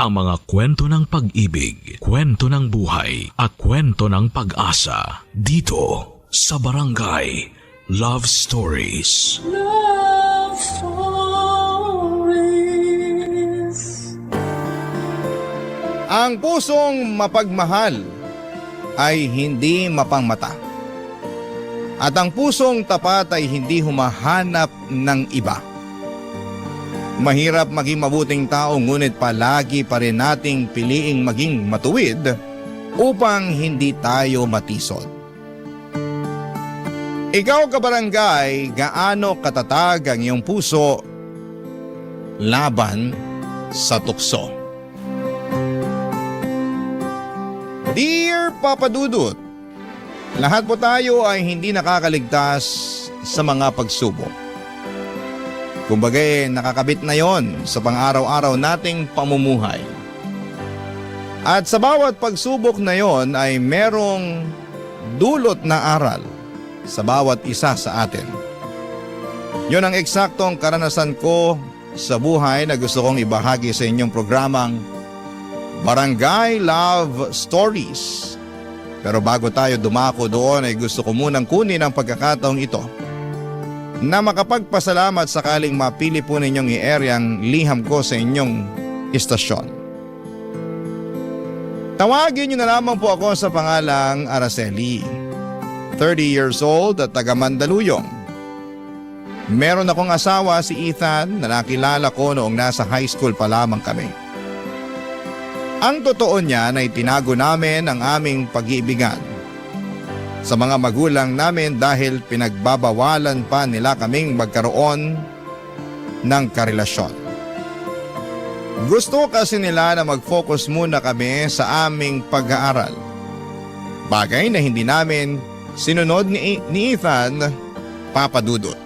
ang mga kwento ng pag-ibig, kwento ng buhay, at kwento ng pag-asa dito sa Barangay Love Stories. Love Stories. Ang pusong mapagmahal ay hindi mapangmata. At ang pusong tapat ay hindi humahanap ng iba. Mahirap maging mabuting tao ngunit palagi pa rin nating piliing maging matuwid upang hindi tayo matisod. Ikaw kabarangay, gaano katatag ang iyong puso laban sa tukso? Dear Papa Dudut, lahat po tayo ay hindi nakakaligtas sa mga pagsubok. Kumbaga nakakabit na yon sa pang-araw-araw nating pamumuhay. At sa bawat pagsubok na yon ay merong dulot na aral sa bawat isa sa atin. Yon ang eksaktong karanasan ko sa buhay na gusto kong ibahagi sa inyong programang Barangay Love Stories. Pero bago tayo dumako doon ay gusto ko munang kunin ang pagkakataong ito na makapagpasalamat sakaling mapili po ninyong i-air ang liham ko sa inyong istasyon. Tawagin niyo na lamang po ako sa pangalang Araceli, 30 years old at taga Mandaluyong. Meron akong asawa si Ethan na nakilala ko noong nasa high school pa lamang kami. Ang totoo niyan ay tinago namin ang aming pag-iibigan sa mga magulang namin dahil pinagbabawalan pa nila kaming magkaroon ng karelasyon. Gusto kasi nila na mag-focus muna kami sa aming pag-aaral. Bagay na hindi namin sinunod ni Ethan, Papa Dudut.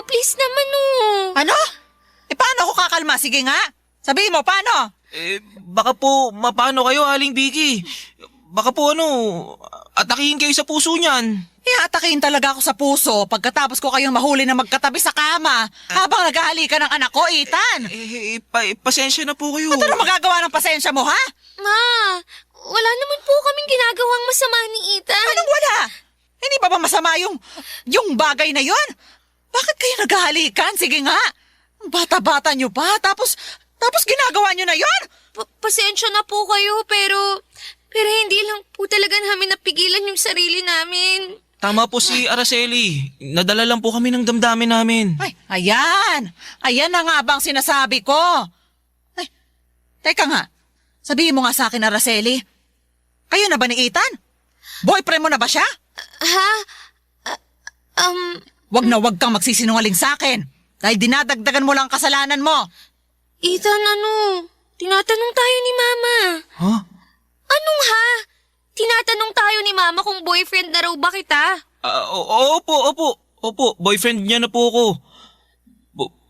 Please naman Ano? Paano ako kakalma? Sige nga. Sabihin mo, paano? Baka po mapano kayo, Aling Vicky. Baka po atakihin kayo sa puso niyan. Atakihin talaga ako sa puso pagkatapos ko kayong mahuli na magkatabi sa kama habang naghahalikan ng anak ko, Ethan. Pasensya na po kayo. Ano magagawa ng pasensya mo, ha? Ma, wala naman po kaming ginagawang masama ni Ethan. Anong wala? Hindi pa ba masama yung bagay na yon? Bakit kayo naghahalikan? Sige nga. Bata-bata nyo pa, tapos ginagawa nyo na yon? Pasensya na po kayo, pero hindi lang po talaga namin napigilan yung sarili namin. Tama po si Araceli. Nadala lang po kami ng damdamin namin. Ay, ayan. Ayan na nga bang sinasabi ko. Ay, teka nga. Sabihin mo nga sa akin, Araceli. Kayo na ba ni Ethan? Boyfriend mo na ba siya? Ha? Wag na wag kang magsisinungaling sa akin. Dahil dinadagdagan mo lang kasalanan mo. Ethan, tinatanong tayo ni Mama. Huh? Anong ha? Tinatanong tayo ni Mama kung boyfriend na raw ba kita? Opo. Boyfriend niya na po ako.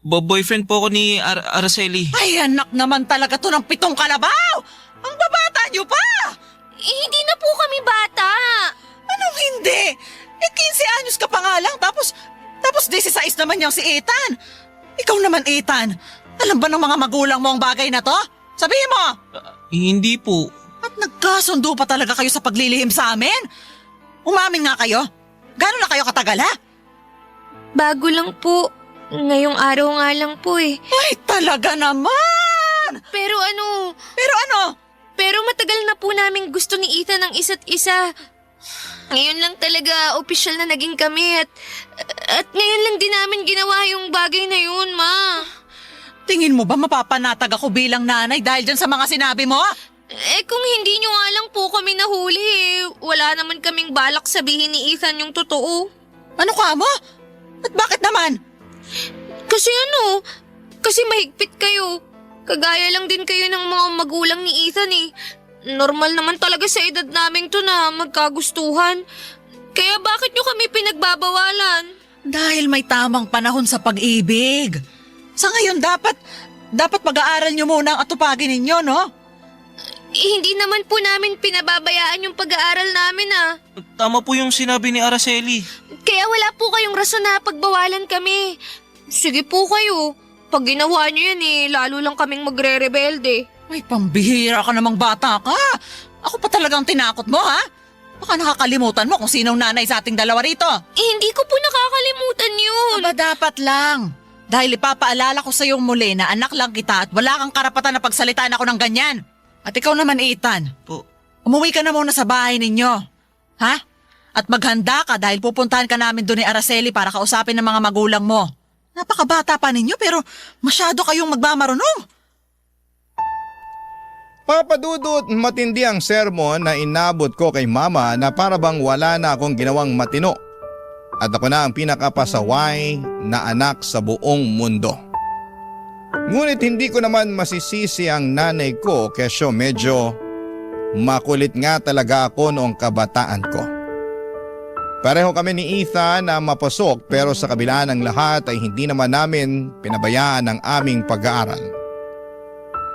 Boyfriend po ako ni Araceli. Ay, anak naman talaga to ng 7 kalabaw! Ang babata niyo pa! Hindi na po kami bata. Anong hindi? 15 anyos ka pa nga lang, tapos 16 naman niyang si Ethan. Ikaw naman, Ethan. Alam ba ng mga magulang mo ang bagay na to? Sabihin mo! Hindi po. At nagkasundo pa talaga kayo sa paglilihim sa amin? Umamin nga kayo. Gano'n na kayo katagal, ha? Bago lang po. Ngayong araw nga lang po eh. Ay, talaga naman! Pero ano? Pero matagal na po namin gusto ni Ethan ang isa't isa. Ngayon lang talaga opisyal na naging kami at ngayon lang din namin ginawa yung bagay na yun, Ma. Tingin mo ba mapapanatag ako bilang nanay dahil dyan sa mga sinabi mo? Kung hindi nyo nga lang po kami nahuli wala naman kaming balak sabihin ni Ethan yung totoo. Ano ka mo? At bakit naman? Kasi mahigpit kayo. Kagaya lang din kayo ng mga magulang ni Ethan eh. normal naman talaga sa edad naming to na magkagustuhan. Kaya bakit nyo kami pinagbabawalan? Dahil may tamang panahon sa pag-ibig. Sa ngayon, dapat pag-aaral nyo muna ang atupagin ninyo, no? Hindi naman po namin pinababayaan yung pag-aaral namin Tama po yung sinabi ni Araceli. Kaya wala po kayong rason na pagbawalan kami. Sige po kayo. Pag ginawa nyo yan lalo lang kaming magre-rebelde. May pambihira ka namang bata ka. Ako pa talagang tinakot mo, ha? Baka nakakalimutan mo kung sinong nanay sa ating dalawa rito. Hindi ko po nakakalimutan yun. Aba, dapat lang. Dahil ipapaalala ko sa iyong muli na anak lang kita at wala kang karapatan na pagsalitaan ako ng ganyan. At ikaw naman, Ethan. Po. Umuwi ka na muna sa bahay ninyo. Ha? At maghanda ka dahil pupuntahan ka namin doon ni Araceli para kausapin ng mga magulang mo. Napakabata pa ninyo pero masyado kayong magmamarunong. Papa Dudut, matindi ang sermon na inabot ko kay mama na para bang wala na akong ginawang matino. At ako na ang pinakapasaway na anak sa buong mundo. Ngunit hindi ko naman masisisi ang nanay ko kesyo medyo makulit nga talaga ako noong kabataan ko. Pareho kami ni Ethan na mapasok pero sa kabila ng lahat ay hindi naman namin pinabayaan ang aming pag-aaral.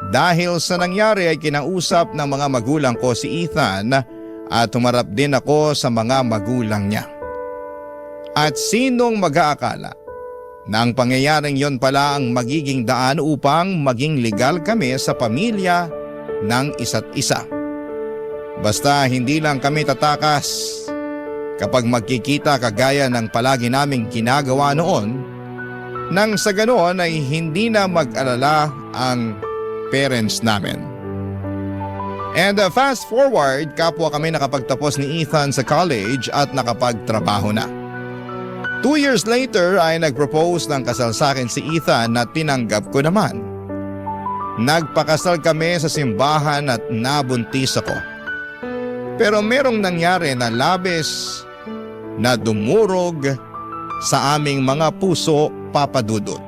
Dahil sa nangyari ay kinausap ng mga magulang ko si Ethan at humarap din ako sa mga magulang niya. At sinong mag-aakala na ang pangyayaring yon pala ang magiging daan upang maging legal kami sa pamilya ng isa't isa. Basta hindi lang kami tatakas kapag magkikita kagaya ng palagi naming ginagawa noon, nang sa ganoon ay hindi na mag-alala ang parents namin. And fast forward, kapwa kami nakapagtapos ni Ethan sa college at nakapagtrabaho na. 2 years later ay nag-propose ng kasal sa akin si Ethan na tinanggap ko naman. Nagpakasal kami sa simbahan at nabuntis ako. Pero merong nangyari na labis na dumurog sa aming mga puso, Papa Dudut.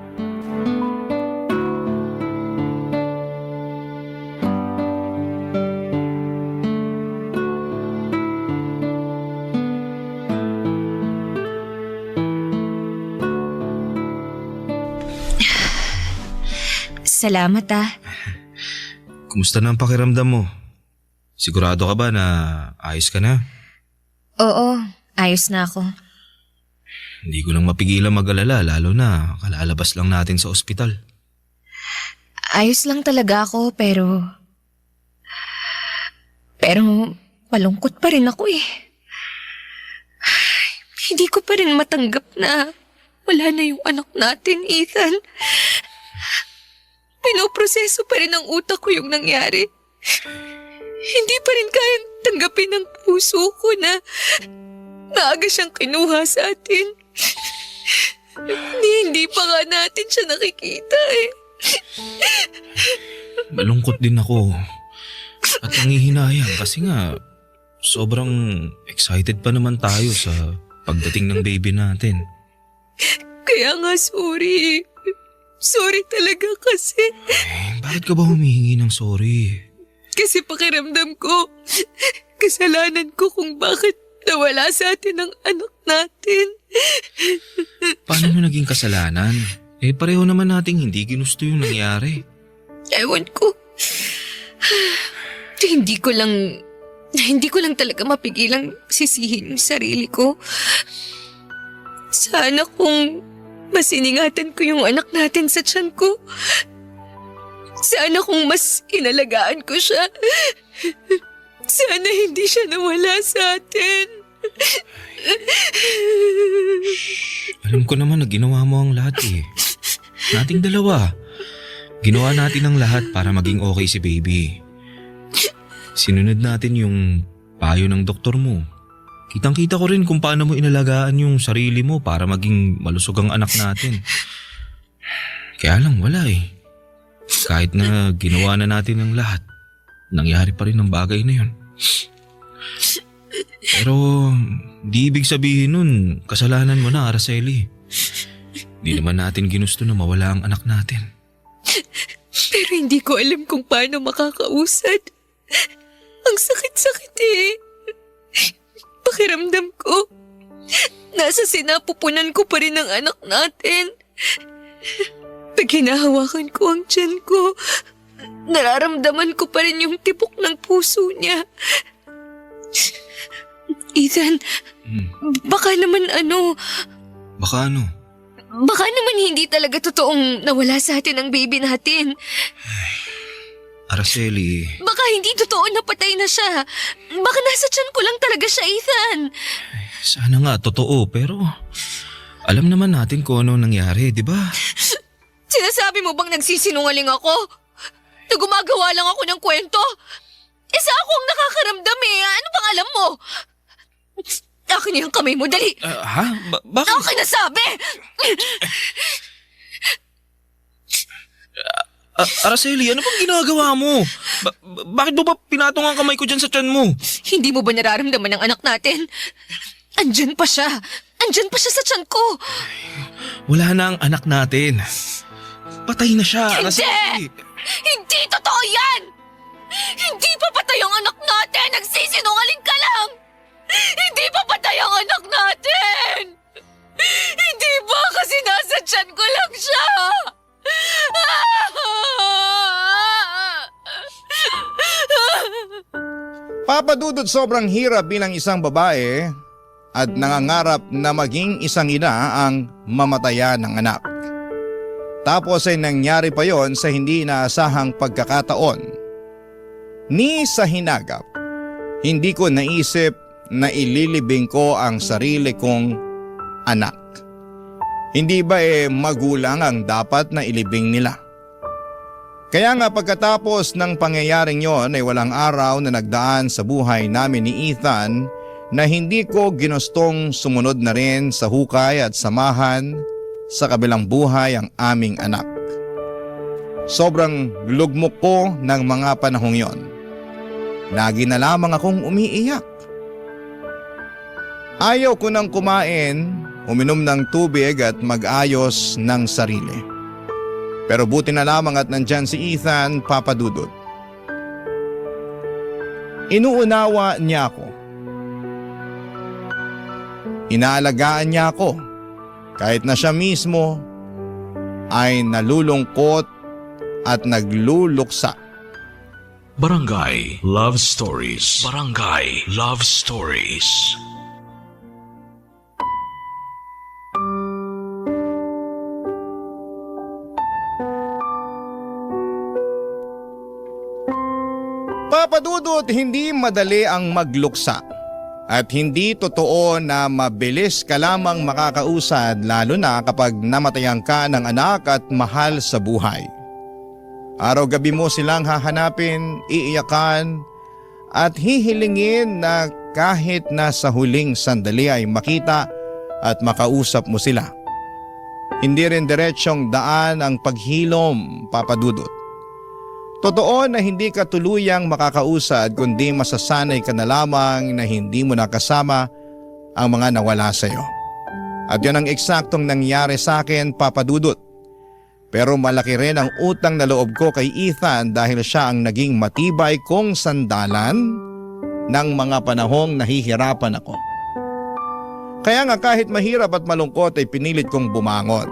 Salamat Kumusta na ang pakiramdam mo? Sigurado ka ba na ayos ka na? Oo, ayos na ako. Hindi ko nang mapigilan mag-alala lalo na kalalabas lang natin sa ospital. Ayos lang talaga ako pero malungkot pa rin ako Hindi ko pa rin matanggap na wala na yung anak natin, Ethan. Pinoproseso pa rin ng utak ko yung nangyari. Hindi pa rin kayang tanggapin ng puso ko na maaga siyang kinuha sa atin. Hindi pa nga natin siya nakikita Malungkot din ako. At nangihinayang kasi nga sobrang excited pa naman tayo sa pagdating ng baby natin. Kaya nga sorry. Sorry talaga kasi. Bakit ka ba humihingi ng sorry? Kasi pakiramdam ko, kasalanan ko kung bakit nawala sa atin ang anak natin. Paano mo naging kasalanan? Pareho naman nating hindi ginusto yung nangyari. Ewan ko. Hindi ko lang talaga mapigilang sisihin yung sarili ko. Sana kung masiningatan ko yung anak natin sa tiyan ko. Sana kung mas inalagaan ko siya. Sana hindi siya nawala sa atin. Alam ko naman na ginawa mo ang lahat Nating dalawa. Ginawa natin ang lahat para maging okay si baby. Sinunod natin yung payo ng doktor mo. Kitang-kita ko rin kung paano mo inalagaan yung sarili mo para maging malusog ang anak natin. Kaya lang wala Kahit na ginawa na natin ang lahat, nangyari pa rin ang bagay na yun. Pero di ibig sabihin nun, kasalanan mo na, Araceli. Di naman natin ginusto na mawala ang anak natin. Pero hindi ko alam kung paano makakausad. Ang sakit-sakit eh. Pakiramdam ko, nasa sinapupunan ko pa rin ang anak natin. Pag hinahawakan ko ang tiyan ko, nararamdaman ko pa rin yung tipok ng puso niya. Ethan, baka naman Baka ano? baka naman hindi talaga totoong nawala sa atin ang baby natin. Araceli, Baka hindi totoo na patay na siya. Baka nasa tiyan ko lang talaga siya, Ethan. sana nga totoo pero alam naman natin kung ano nangyari, di ba? Sinasabi mo bang nagsisinungaling ako? Na gumagawa lang ako ng kwento? Isa ako ang nakakaramdam eh. Ano bang alam mo? Akin yung kamay mo, dali. Ha? Bakit? Akin na sabi! Araceli, ano bang ginagawa mo? Bakit mo ba pinatong ang kamay ko dyan sa tiyan mo? Hindi mo ba nararamdaman ang anak natin? Andyan pa siya. Andyan pa siya sa tiyan ko. Wala na ang anak natin. Patay na siya, Hindi! Araceli. Hindi totoo yan! Hindi pa patay ang anak natin! Nagsisinungaling ka lang! Hindi pa patay ang anak natin! Hindi ba? Kasi nasa tiyan ko lang siya! Papa Dudut, sobrang hirap bilang isang babae at nangangarap na maging isang ina ang mamatayan ng anak. Tapos ay nangyari pa yon sa hindi inaasahang pagkakataon. Ni sa hinagap, hindi ko naisip na ililibing ko ang sarili kong anak. Hindi ba magulang ang dapat na ilibing nila? Kaya nga pagkatapos ng pangyayaring yon ay walang araw na nagdaan sa buhay namin ni Ethan na hindi ko ginustong sumunod na rin sa hukay at samahan sa kabilang buhay ang aming anak. Sobrang lugmok ko ng mga panahong yon. Lagi na lamang akong umiiyak. Ayaw ko nang kumain, uminom ng tubig at mag-ayos ng sarili. Pero buti na lamang at nandyan si Ethan, Papa Dudut. Inuunawa niya ako. Inaalagaan niya ako kahit na siya mismo ay nalulungkot at nagluluksa. Barangay Love Stories. Barangay Love Stories. Papa Dudut, hindi madali ang magluksa. At hindi totoo na mabilis ka lamang makakausad lalo na kapag namatayan ka ng anak at mahal sa buhay. Araw-gabi mo silang hahanapin, iiyakan at hihilingin na kahit na sa huling sandali ay makita at makausap mo sila. Hindi rin diretsyong daan ang paghilom, Papa Dudut. Totoo na hindi ka tuluyang makakausad kundi masasanay ka na lamang na hindi mo nakasama ang mga nawala sa iyo. At yun ang eksaktong nangyari sa akin, Papa Dudut. Pero malaki rin ang utang na loob ko kay Ethan dahil siya ang naging matibay kong sandalan ng mga panahong nahihirapan ako. Kaya nga kahit mahirap at malungkot ay pinilit kong bumangon.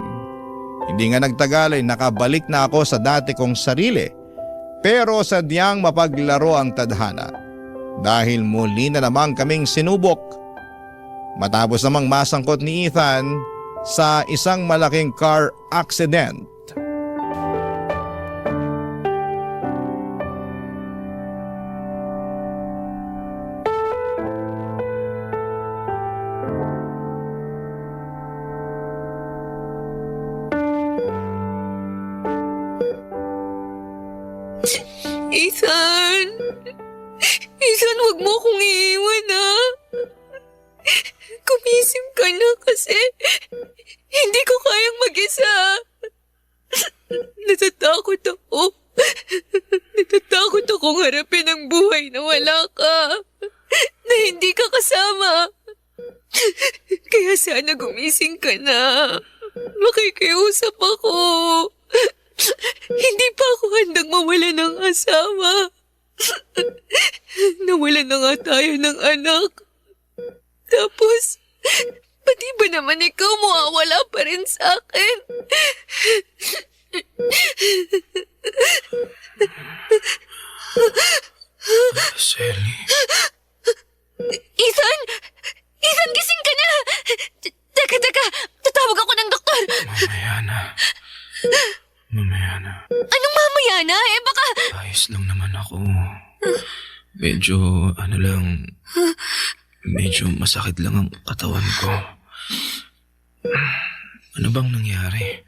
Hindi nga nagtagal ay nakabalik na ako sa dati kong sarili. Pero sadyang mapaglaro ang tadhana dahil muli na naman kaming sinubok. Matapos namang masangkot ni Ethan sa isang malaking car accident. Ethan! Ethan, wag mo akong iiwan ha. Kumisip ka na kasi hindi ko kayang mag-isa. Natatakot ako. Natatakot akong harapin ang buhay na wala ka. Na hindi ka kasama. Kaya sana gumising ka na. Makikiusap ako. Hindi pa ako handang mawala ng asawa. Nawalan na nga tayo ng anak. Tapos, pati ba naman ikaw mawawala pa rin sa akin? Araceli, Ethan! Ethan, gising ka na! Teka, tatawag ako ng doktor! mamaya na. Mamaya na. Anong mamaya na? Baka... Ayos lang naman ako. Medyo, medyo masakit lang ang katawan ko. Ano bang nangyari?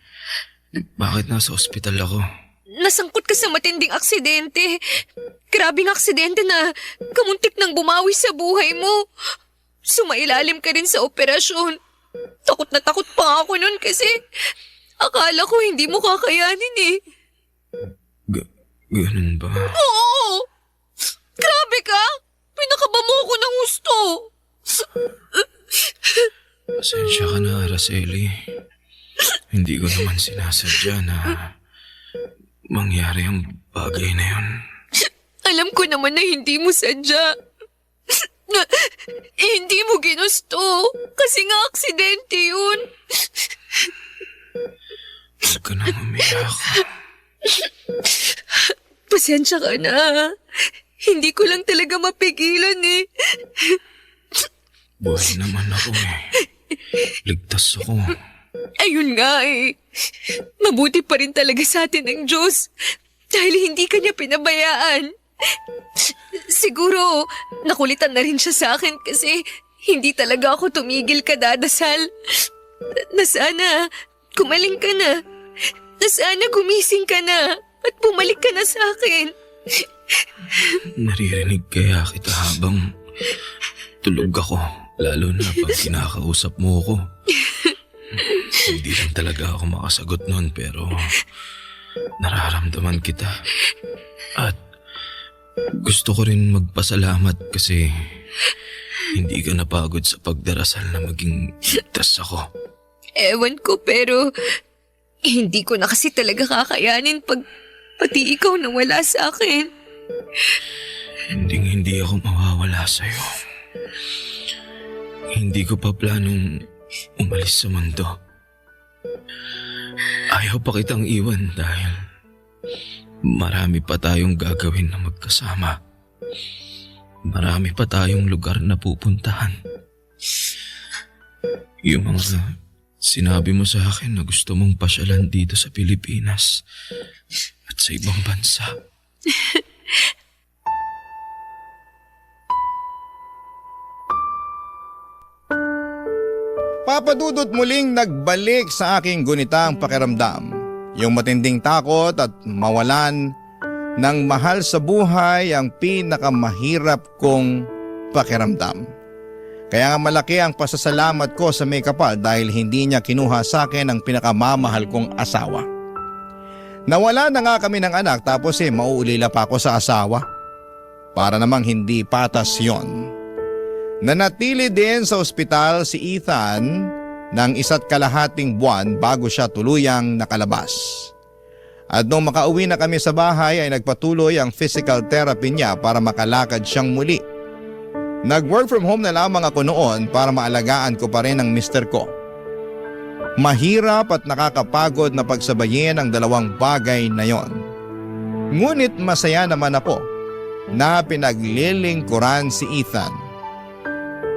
Bakit nasa ospital ako? Nasangkot ka sa matinding aksidente. Grabing aksidente na kamuntik nang bumawi sa buhay mo. Sumailalim ka rin sa operasyon. Takot na takot pa ako nun kasi akala ko hindi mo kakayanin eh. Ganun ba? Oo! Grabe ka! Pinakaba mo ako ng gusto. Pasensya ka na, Araceli. Hindi ko naman sinasadya na mangyari ang bagay na yun. Alam ko naman na hindi mo sadya. Hindi mo ginusto. Kasi nga aksidente yun. Huwag ka nang umiyak. Pasensya ka na. Hindi ko lang talaga mapigilan eh. Buhay naman ako eh. Ligtas ako. Ayun nga eh. Mabuti pa rin talaga sa atin ang Diyos. Dahil hindi ka niya pinabayaan. Siguro, nakulitan na rin siya sa akin kasi hindi talaga ako tumigil kadadasal. Na sana, kumaling ka na. Na sana gumising ka na at bumalik ka na sa akin. Naririnig kaya kita habang tulog ako. Lalo na pag kinakausap mo ako. Hindi lang talaga ako makasagot nun pero nararamdaman kita. At gusto ko rin magpasalamat kasi hindi ka napagod sa pagdarasal na maging ligtas ako. Ewan ko pero hindi ko na kasi talaga kakayanin pag pati ikaw nawala sa akin. Hindi ako mawawala sa'yo. Hindi ko pa planong umalis sa mundo. Ayaw pa kitang iwan dahil marami pa tayong gagawin na magkasama. Marami pa tayong lugar na pupuntahan. Yung mga sinabi mo sa akin na gusto mong pasyalan dito sa Pilipinas at sa ibang bansa. Papa Dudut, muling nagbalik sa aking gunitang pakiramdam. Yung matinding takot at mawalan ng mahal sa buhay ang pinakamahirap kong pakiramdam. Kaya nga malaki ang pasasalamat ko sa may kapal dahil hindi niya kinuha sa akin ang pinakamamahal kong asawa. Nawala na nga kami ng anak tapos mauulila pa ako sa asawa. Para namang hindi patas yon. Nanatili din sa ospital si Ethan ng 1.5 buwan bago siya tuluyang nakalabas. At nung makauwi na kami sa bahay ay nagpatuloy ang physical therapy niya para makalakad siyang muli. Nag-work from home na lamang ako noon para maalagaan ko pa rin ang mister ko. Mahirap at nakakapagod na pagsabayin ang dalawang bagay na yon. Ngunit masaya naman ako na pinaglilingkuran si Ethan.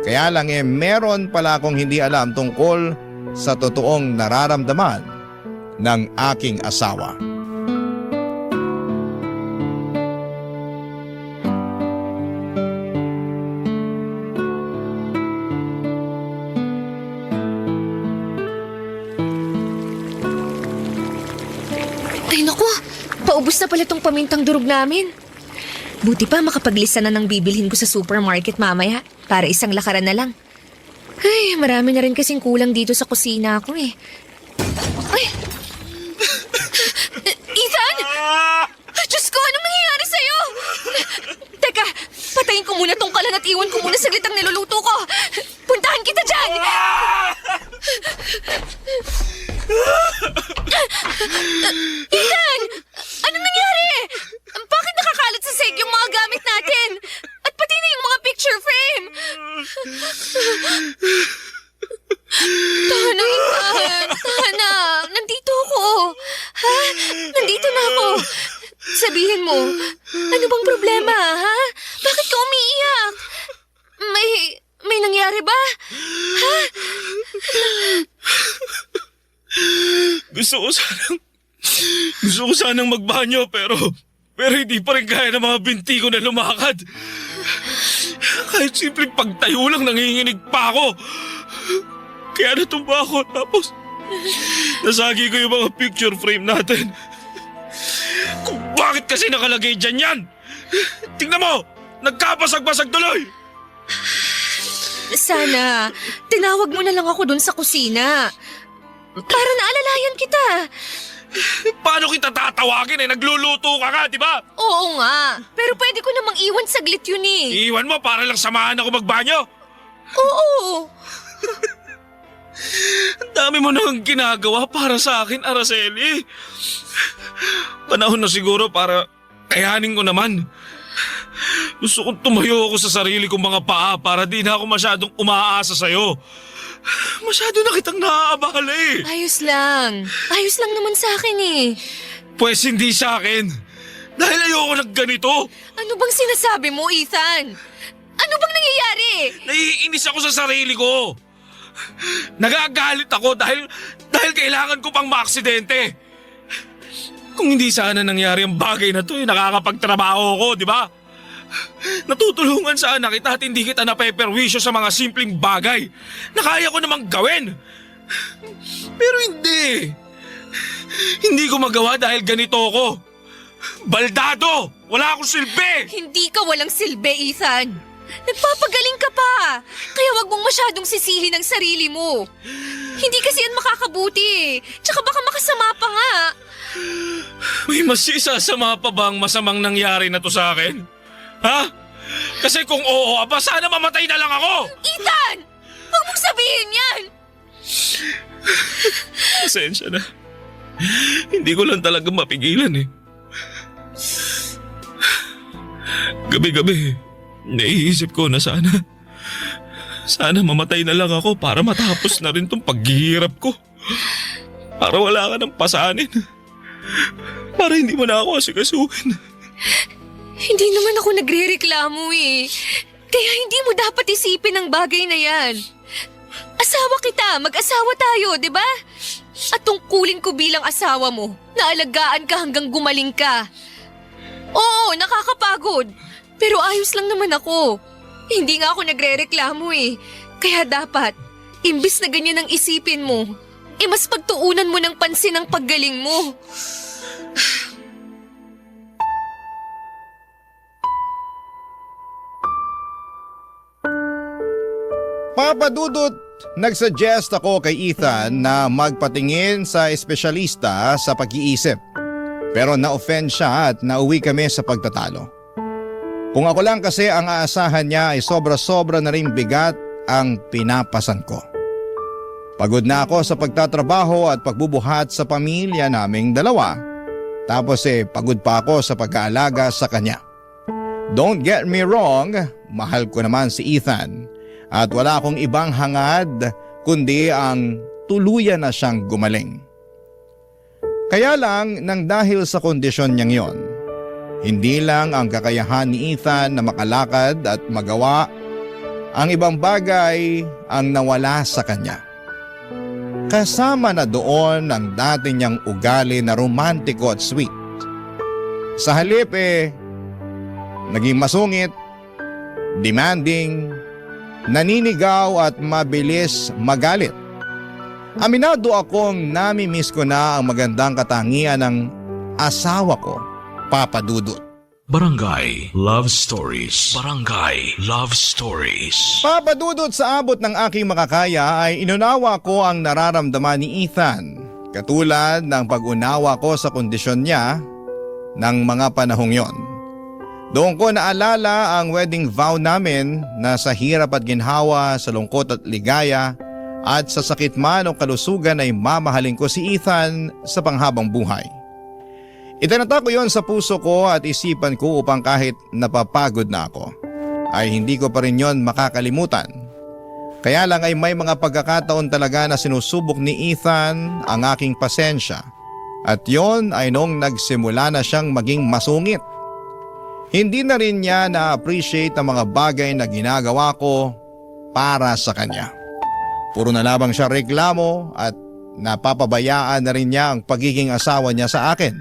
Kaya lang meron pala akong hindi alam tungkol sa totoong nararamdaman ng aking asawa. Ay naku, paubos na pala tong pamintang durog namin. Buti pa makapaglista na ng bibilhin ko sa supermarket mamaya para isang lakaran na lang. Ay, marami na rin kasing kulang dito sa kusina ko eh. Ay! Ethan! Diyos ko, anong nangyayari sa'yo? Teka, patayin ko muna tong kalan at iwan ko muna saglit ang niluluto ko. Puntahan kita dyan! Ethan! Anong nangyari? Bakit nakakalat sa seg yung mga gamit Tana, Ethan. Tana, nandito ako. Ha? Nandito na ako. Sabihin mo, ano bang problema, ha? Bakit ka umiiyak? May nangyari ba? Ha? Gusto ko sanang magbanyo pero hindi pa rin kaya ng mga binti ko na lumakad. Kahit simpleng pagtayo lang nanginginig pa ako. Kaya natumba ako tapos nasagi ko yung mga picture frame natin. Kung bakit kasi nakalagay dyan yan? Tingnan mo! Nagkabasag-basag tuloy! Sana, tinawag mo na lang ako dun sa kusina. Para naalalayan kita. Paano kita tatawagin eh? Nagluluto ka nga, di ba? Oo nga, pero pwede ko namang iwan saglit yun eh. Iiwan mo para lang samahan ako magbanyo? Oo. Ang dami mo nang ginagawa para sa akin, Araceli. Panahon na siguro para kayanin ko naman. Gusto kong tumayo ako sa sarili kong mga paa para di na ako masyadong umaasa sa'yo. Masyado na kitang naaabala eh. Ayos lang. Ayos lang naman sa akin eh. Pwes hindi sa akin. Dahil ayoko nagganito. Ano bang sinasabi mo, Ethan? Ano bang nangyayari? Naiinis ako sa sarili ko. Nagagalit ako dahil kailangan ko pang maaksidente. Kung hindi sana nangyari ang bagay na to, nakakapagtrabaho ko, di ba? Natutulungan sana kita at hindi kita napeperwisyo sa mga simpleng bagay na kaya ko namang gawin. Pero hindi. Hindi ko magawa dahil ganito ako. Baldado! Wala akong silbi! Hindi ka walang silbi, Ethan. Nagpapagaling ka pa. Kaya wag mong masyadong sisihin ang sarili mo. Hindi kasi yan makakabuti. Tsaka baka makasama pa nga. May mas isasama pa bang masamang nangyari na to sa akin? Ha? Kasi kung oo, aba sana mamatay na lang ako! Ethan! Huwag mong sabihin yan! Pasensya na. Hindi ko lang talaga mapigilan eh. Gabi-gabi, naiisip ko na sana mamatay na lang ako para matapos na rin tong paghihirap ko. Para wala ka ng pasanin. Para hindi mo na ako asikasuhin. Hindi naman ako nagrereklamo eh. Kaya hindi mo dapat isipin ang bagay na yan. Asawa kita, mag-asawa tayo, di ba? At tungkulin ko bilang asawa mo, naalagaan ka hanggang gumaling ka. Oo, nakakapagod. Pero ayos lang naman ako. Hindi nga ako nagrereklamo eh. Kaya dapat, imbis na ganyan ang isipin mo, mas pagtuunan mo ng pansin ang paggaling mo. Papa Dudut, nagsuggest ako kay Ethan na magpatingin sa espesyalista sa pag-iisip. Pero na-offend siya at nauwi kami sa pagtatalo. Kung ako lang kasi ang aasahan niya ay sobra-sobra na rin bigat ang pinapasan ko. Pagod na ako sa pagtatrabaho at pagbubuhat sa pamilya naming dalawa. Tapos pagod pa ako sa pag-aalaga sa kanya. Don't get me wrong, mahal ko naman si Ethan. At wala akong ibang hangad kundi ang tuluyan na siyang gumaling. Kaya lang nang dahil sa kondisyon niyang yon, hindi lang ang kakayahan ni Ethan na makalakad at magawa, ang ibang bagay ang nawala sa kanya. Kasama na doon ang dati niyang ugali na romantiko at sweet. Sa halip naging masungit, demanding, naninigaw at mabilis magalit. Aminado akong nami-miss ko na ang magandang katangian ng asawa ko, Papa Dudut. Barangay Love Stories. Barangay Love Stories. Papa Dudut, sa abot ng aking makakaya ay inunawa ko ang nararamdaman ni Ethan. Katulad ng pag-unawa ko sa kondisyon niya ng mga panahong yon. Doon ko naalala ang wedding vow namin na sa hirap at ginhawa, sa lungkot at ligaya, at sa sakit man o kalusugan ay mamahalin ko si Ethan sa panghabang buhay. Itinata ko yon sa puso ko at isipan ko upang kahit napapagod na ako, ay hindi ko pa rin yon makakalimutan Kaya lang ay may mga pagkakataon talaga na sinusubok ni Ethan ang aking pasensya. At yon ay nung nagsimula na siyang maging masungit. Hindi na rin niya na-appreciate ang mga bagay na ginagawa ko para sa kanya. Puro na labang siya reklamo at napapabayaan na rin niya ang pagiging asawa niya sa akin.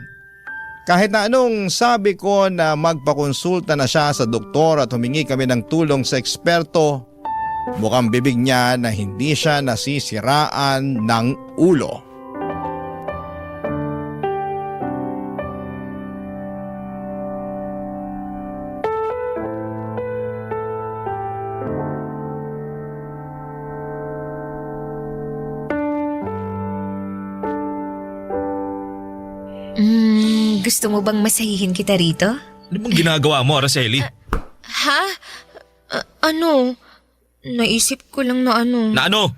Kahit na anong sabi ko na magpakonsulta na siya sa doktor at humingi kami ng tulong sa eksperto, mukhang bibig niya na hindi siya nasisiraan ng ulo. Gusto mo bang masahihin kita rito? Ano bang ginagawa mo, Araceli? Ha? Ano? Naisip ko lang na ano. Na ano?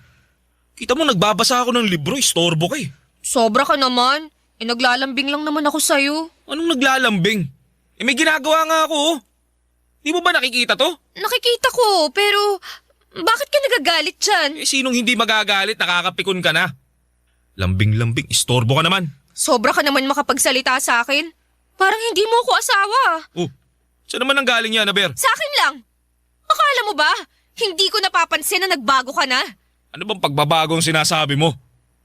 Kita mo nagbabasa ako ng libro, istorbo ka eh. Sobra ka naman. Naglalambing lang naman ako sa'yo. Anong naglalambing? May ginagawa nga ako oh. Di mo ba nakikita to? Nakikita ko, pero bakit ka nagagalit dyan? Sinong hindi magagalit, nakakapikon ka na. Lambing-lambing, istorbo ka naman. Sobra ka naman makapagsalita sa akin. Parang hindi mo ako asawa. Oh, saan naman ang galing yan, Aber? Sa akin lang. Akala mo ba? Hindi ko napapansin na nagbago ka na. Ano bang pagbabagong sinasabi mo?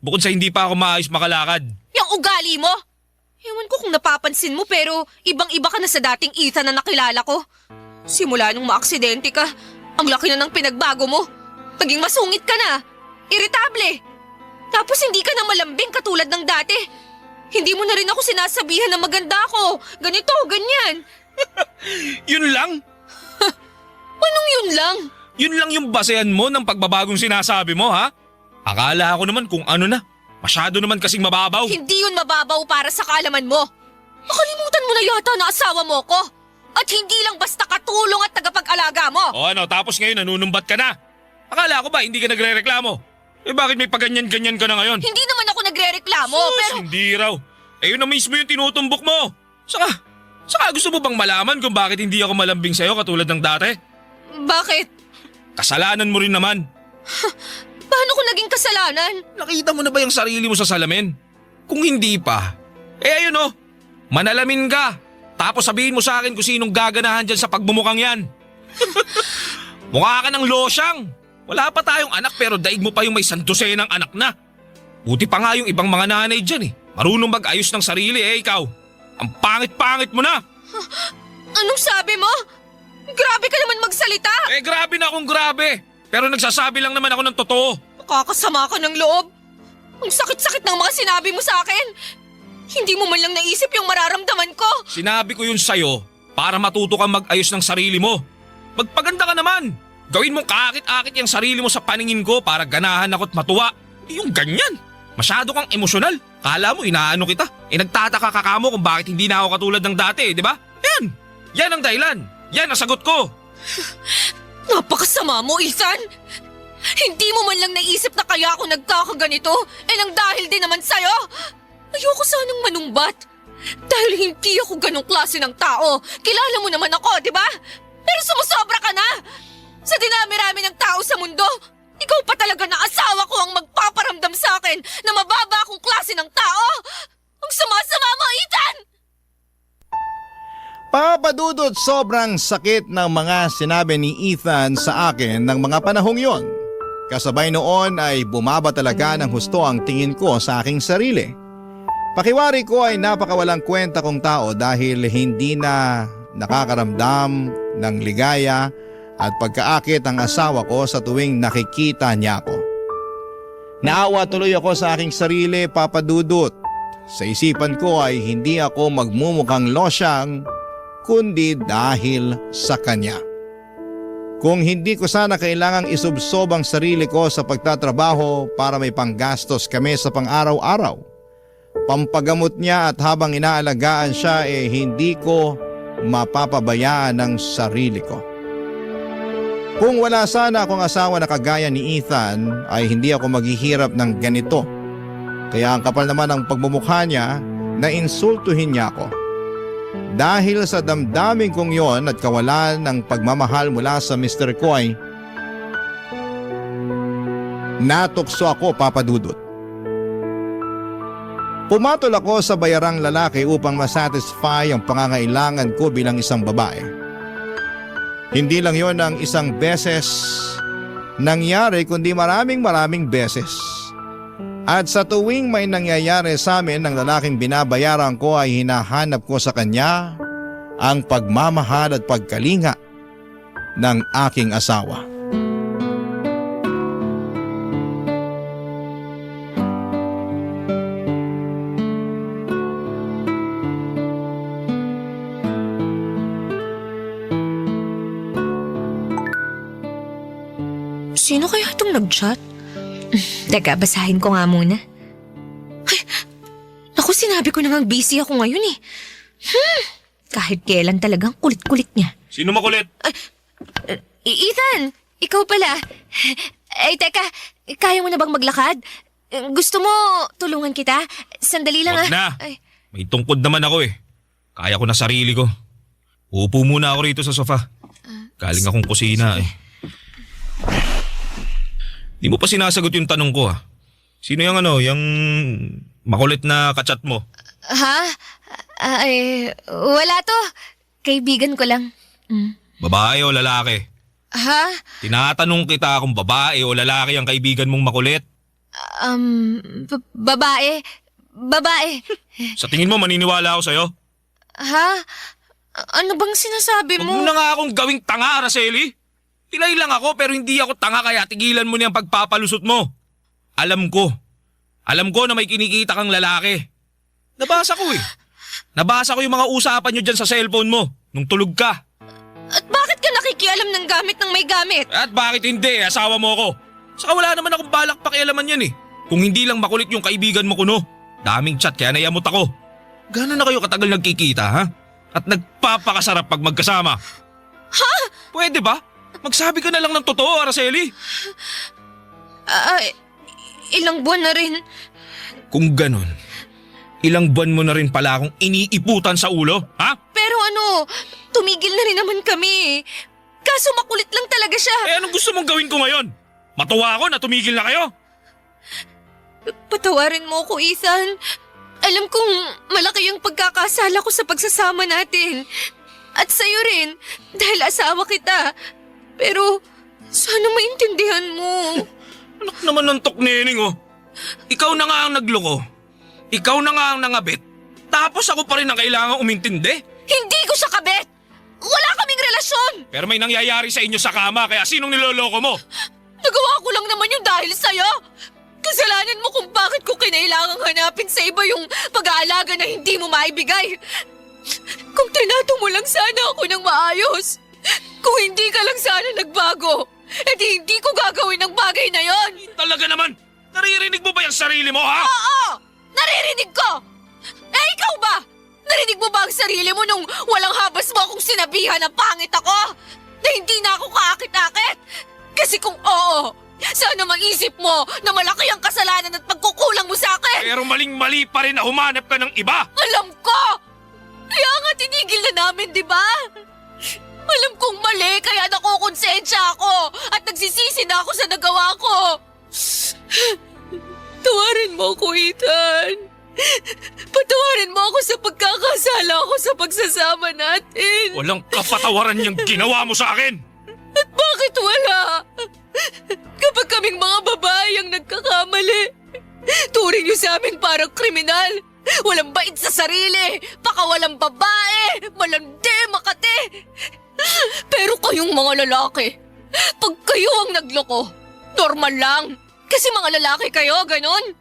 Bukod sa hindi pa ako maayos makalakad. Yung ugali mo? Ewan ko kung napapansin mo pero ibang-iba ka na sa dating Ethan na nakilala ko. Simula nung maaksidente ka, ang laki na ng pinagbago mo. Naging masungit ka na. Irritable. Tapos hindi ka na malambing katulad ng dati. Hindi mo na rin ako sinasabihan na maganda ako. Ganito, ganyan. Yun lang? Anong yun lang? Yun lang yung basehan mo ng pagbabagong sinasabi mo, ha? Akala ko naman kung ano na. Masyado naman kasing mababaw. Hindi yun mababaw para sa kaalaman mo. Nakalimutan mo na yata na asawa mo ko. At hindi lang basta katulong at tagapag-alaga mo. O ano, tapos ngayon nanunumbat ka na. Akala ko ba hindi ka nagre-reklamo? Bakit may paganyan-ganyan ka na ngayon? Hindi naman ako nagre-reklamo, pero... Hindi raw. Yun na mismo yung tinutumbok mo. Saka gusto mo bang malaman kung bakit hindi ako malambing sa'yo katulad ng dati? Bakit? Kasalanan mo rin naman. Paano ko naging kasalanan? Nakita mo na ba yung sarili mo sa salamin? Kung hindi pa, ayun oh, manalamin ka. Tapos sabihin mo sa akin kung sinong gaganahan dyan sa pagbumukhang yan. Mukha ka ng losyang. Wala pa tayong anak pero daig mo pa yung may sandosenang anak na. Buti pa nga yung ibang mga nanay dyan eh. Marunong mag-ayos ng sarili ikaw. Ang pangit-pangit mo na. Anong sabi mo? Grabe ka naman magsalita. Grabe na akong grabe. Pero nagsasabi lang naman ako ng totoo. Nakakasama ka ng loob. Ang sakit-sakit ng mga sinabi mo sa akin. Hindi mo man lang naisip yung mararamdaman ko. Sinabi ko yun sa'yo para matuto kang mag-ayos ng sarili mo. Magpaganda ka naman. Gawin mong kaakit-akit yung sarili mo sa paningin ko para ganahan ako't matuwa. Yung ganyan. Masyado kang emosyonal. Kala mo inaano kita. Nagtataka ka mo kung bakit hindi na ako katulad ng dati, di ba? Yan. Yan ang dahilan. Yan ang sagot ko. Napakasama mo, Ethan. Hindi mo man lang naisip na kaya ako nagkakaganito nang dahil din naman sa'yo. Ayoko sanang manumbat. Dahil hindi ako ganong klase ng tao. Kilala mo naman ako, di ba? Pero sumusobra ka na. Sa dinami-rami ng tao sa mundo, ikaw pa talaga na asawa ko ang magpaparamdam sa akin na mababa akong klase ng tao. Ang sama-sama mo, Ethan! Papadudot, sobrang sakit ng mga sinabi ni Ethan sa akin ng mga panahong yon. Kasabay noon ay bumaba talaga ng husto ang tingin ko sa aking sarili. Pakiwari ko ay napakawalang kwenta kong tao dahil hindi na nakakaramdam ng ligaya at pagkaakit ang asawa ko sa tuwing nakikita niya ako. Naawa tuloy ako sa aking sarili, Papadudot. Sa isipan ko ay hindi ako magmumukhang losyang kundi dahil sa kanya. Kung hindi ko sana kailangang isubsob ang sarili ko sa pagtatrabaho para may panggastos kami sa pang-araw-araw, pampagamot niya at habang inaalagaan siya hindi ko mapapabayaan ang sarili ko. Kung wala sana akong asawa na kagaya ni Ethan ay hindi ako maghihirap ng ganito. Kaya ang kapal naman ng pagmumukha niya na insultuhin niya ako. Dahil sa damdamin kong yon at kawalan ng pagmamahal mula sa Mr. ko Natukso ako, Papa Dudut. Pumatol ako sa bayarang lalaki upang masatisfy ang pangangailangan ko bilang isang babae. Hindi lang yon ang isang beses nangyari kundi maraming beses. At sa tuwing may nangyayari sa amin ng lalaking binabayaran ko ay hinahanap ko sa kanya ang pagmamahal at pagkalinga ng aking asawa. Sino kaya itong nag-chat? Teka, basahin ko nga muna. Ay, naku, sinabi ko na ngang busy ako ngayon eh. Kahit kailan talagang kulit-kulit niya. Sino makulit? Ethan, ikaw pala. Ay, teka, kaya mo na bang maglakad? Gusto mo tulungan kita? Sandali lang Wag na. May tungkod naman ako eh. Kaya ko na sarili ko. Uupo muna ako rito sa sofa. Galing akong kusina eh. Di mo pa sinasagot yung tanong ko ha. Sino yung makulit na kachat mo? Ha? Ay, wala to. Kaibigan ko lang. Babae o lalaki? Ha? Tinatanong kita kung babae o lalaki ang kaibigan mong makulit. Babae. Babae. Sa tingin mo maniniwala ako sa'yo? Ha? Ano bang sinasabi Huwag mo? mo na nga akong gawing tanga, Araceli. Pilay lang ako pero hindi ako tanga kaya tigilan mo niyang pagpapalusot mo. Alam ko na may kinikita kang lalaki. Nabasa ko eh. Nabasa ko yung mga usapan niyo dyan sa cellphone mo nung tulog ka. At bakit ka nakikialam ng gamit ng may gamit? At bakit hindi? Asawa mo ako. Saka wala naman akong balak pakialaman yan eh. Kung hindi lang makulit yung kaibigan mo kuno. Daming chat kaya nayamot ako. Gano'n na kayo katagal nagkikita ha? At nagpapakasarap pag magkasama. Ha? Pwede ba? Magsabi ka na lang ng totoo, Araceli. Ilang buwan na rin. Kung ganon, ilang buwan mo na rin pala akong iniiputan sa ulo, ha? Pero tumigil na rin naman kami. Kaso makulit lang talaga siya. Eh anong gusto mong gawin ko ngayon? Matuwa ako na tumigil na kayo? Patawarin mo ako, Ethan. Alam kong malaki ang pagkakasala ko sa pagsasama natin. At sa'yo rin, dahil asawa kita. Pero sana maintindihan mo. Anak naman ng toknening oh. Ikaw na nga ang nagloko. Ikaw na nga ang nangabit. Tapos ako pa rin ang kailangan umintindi. Hindi ko siya kabit! Wala kaming relasyon! Pero may nangyayari sa inyo sa kama kaya sinong niloloko mo? Nagawa ko lang naman yung dahil sa'yo. Kasalanan mo kung bakit ko kinailangang hanapin sa iba yung pag-aalaga na hindi mo maibigay. Kung trinato mo lang sana ako ng maayos. Kung hindi ka lang sana nagbago, edi hindi ko gagawin ang bagay na yon. Talaga naman! Naririnig mo ba yung sarili mo ha? Oo! Naririnig ko! Eh ikaw ba? Narinig mo ba ang sarili mo nung walang habas mo akong sinabihan na pangit ako? Na hindi na ako kaakit-akit? Kasi kung oo, sana maisip mo na malaki ang kasalanan at pagkukulang mo sa akin! Pero maling-mali pa rin na humanap ka ng iba! Alam ko! Kaya nga tinigil na namin, di ba? Alam kong mali, kaya nakukonsensya ako at nagsisisi na ako sa nagawa ko. Tawarin mo ako, Ethan. Patawarin mo ako sa pagkakasala ko sa pagsasama natin. Walang kapatawaran niyang ginawa mo sa akin! At bakit wala? Kapag kaming mga babae ang nagkakamali, turing niyo sa amin parang kriminal. Walang bait sa sarili, pakawalang babae, malandi, makate. Pero kayong mga lalaki, pag kayo ang nagloko, normal lang. Kasi mga lalaki kayo, ganon.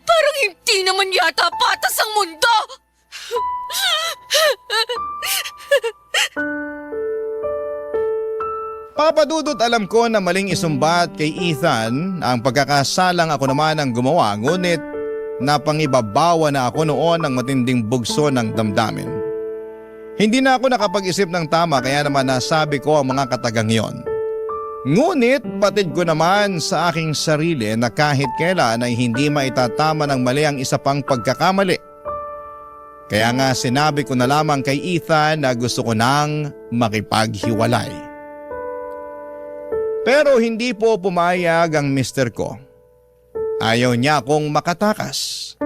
Parang hindi naman yata patas ang mundo. Papa Dudut, alam ko na maling isumbat kay Ethan ang pagkakasalang ako naman ang gumawa, ngunit napangibabawa na ako noon ng matinding bugso ng damdamin. Hindi na ako nakapag-isip ng tama kaya naman nasabi ko ang mga katagang yon. Ngunit batid ko naman sa aking sarili na kahit kailan ay hindi maitatama ng mali ang isa pang pagkakamali. Kaya nga sinabi ko na lamang kay Ethan na gusto ko nang makipaghiwalay. Pero hindi po pumayag ang mister ko. Ayaw niya akong makatakas.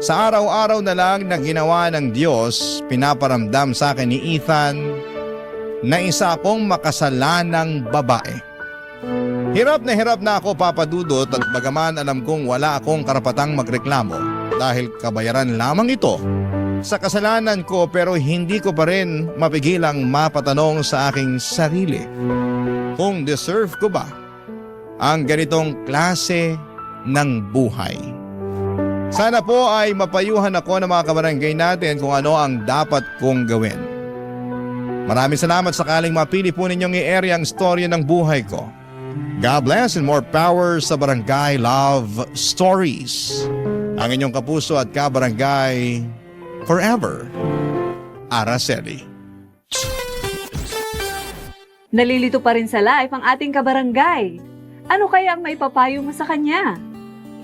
Sa araw-araw na lang na ginawa ng Diyos, pinaparamdam sa akin ni Ethan na isa akong makasalanang babae. Hirap na ako, Papa Dudut, at bagaman alam kong wala akong karapatang magreklamo dahil kabayaran lamang ito sa kasalanan ko, pero hindi ko pa rin mapigilang mapatanong sa aking sarili kung deserve ko ba ang ganitong klase ng buhay. Sana po ay mapayuhan ako ng mga kabarangay natin kung ano ang dapat kong gawin. Maraming salamat sakaling mapili po ninyong i-area ang storya ng buhay ko. God bless and more power sa Barangay Love Stories. Ang inyong kapuso at kabarangay forever, Araceli. Nalilito pa rin sa live ang ating kabarangay. Ano kaya ang maipapayo mo sa kanya?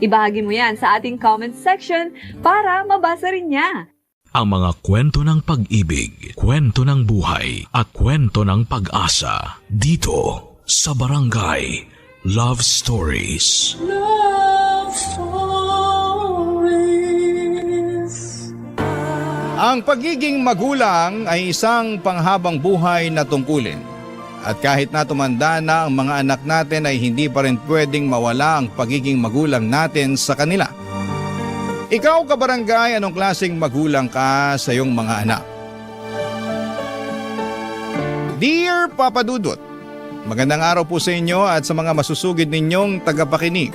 Ibahagi mo yan sa ating comment section para mabasa rin niya. Ang mga kwento ng pag-ibig, kwento ng buhay at kwento ng pag-asa dito sa Barangay Love Stories. Love Stories. Ang pagiging magulang ay isang panghabang buhay na tungkulin. At kahit na tumanda na ang mga anak natin ay hindi pa rin pwedeng mawala ang pagiging magulang natin sa kanila. Ikaw, kabarangay, anong klaseng magulang ka sa iyong mga anak? Dear Papa Dudut, magandang araw po sa inyo at sa mga masusugid ninyong tagapakinig.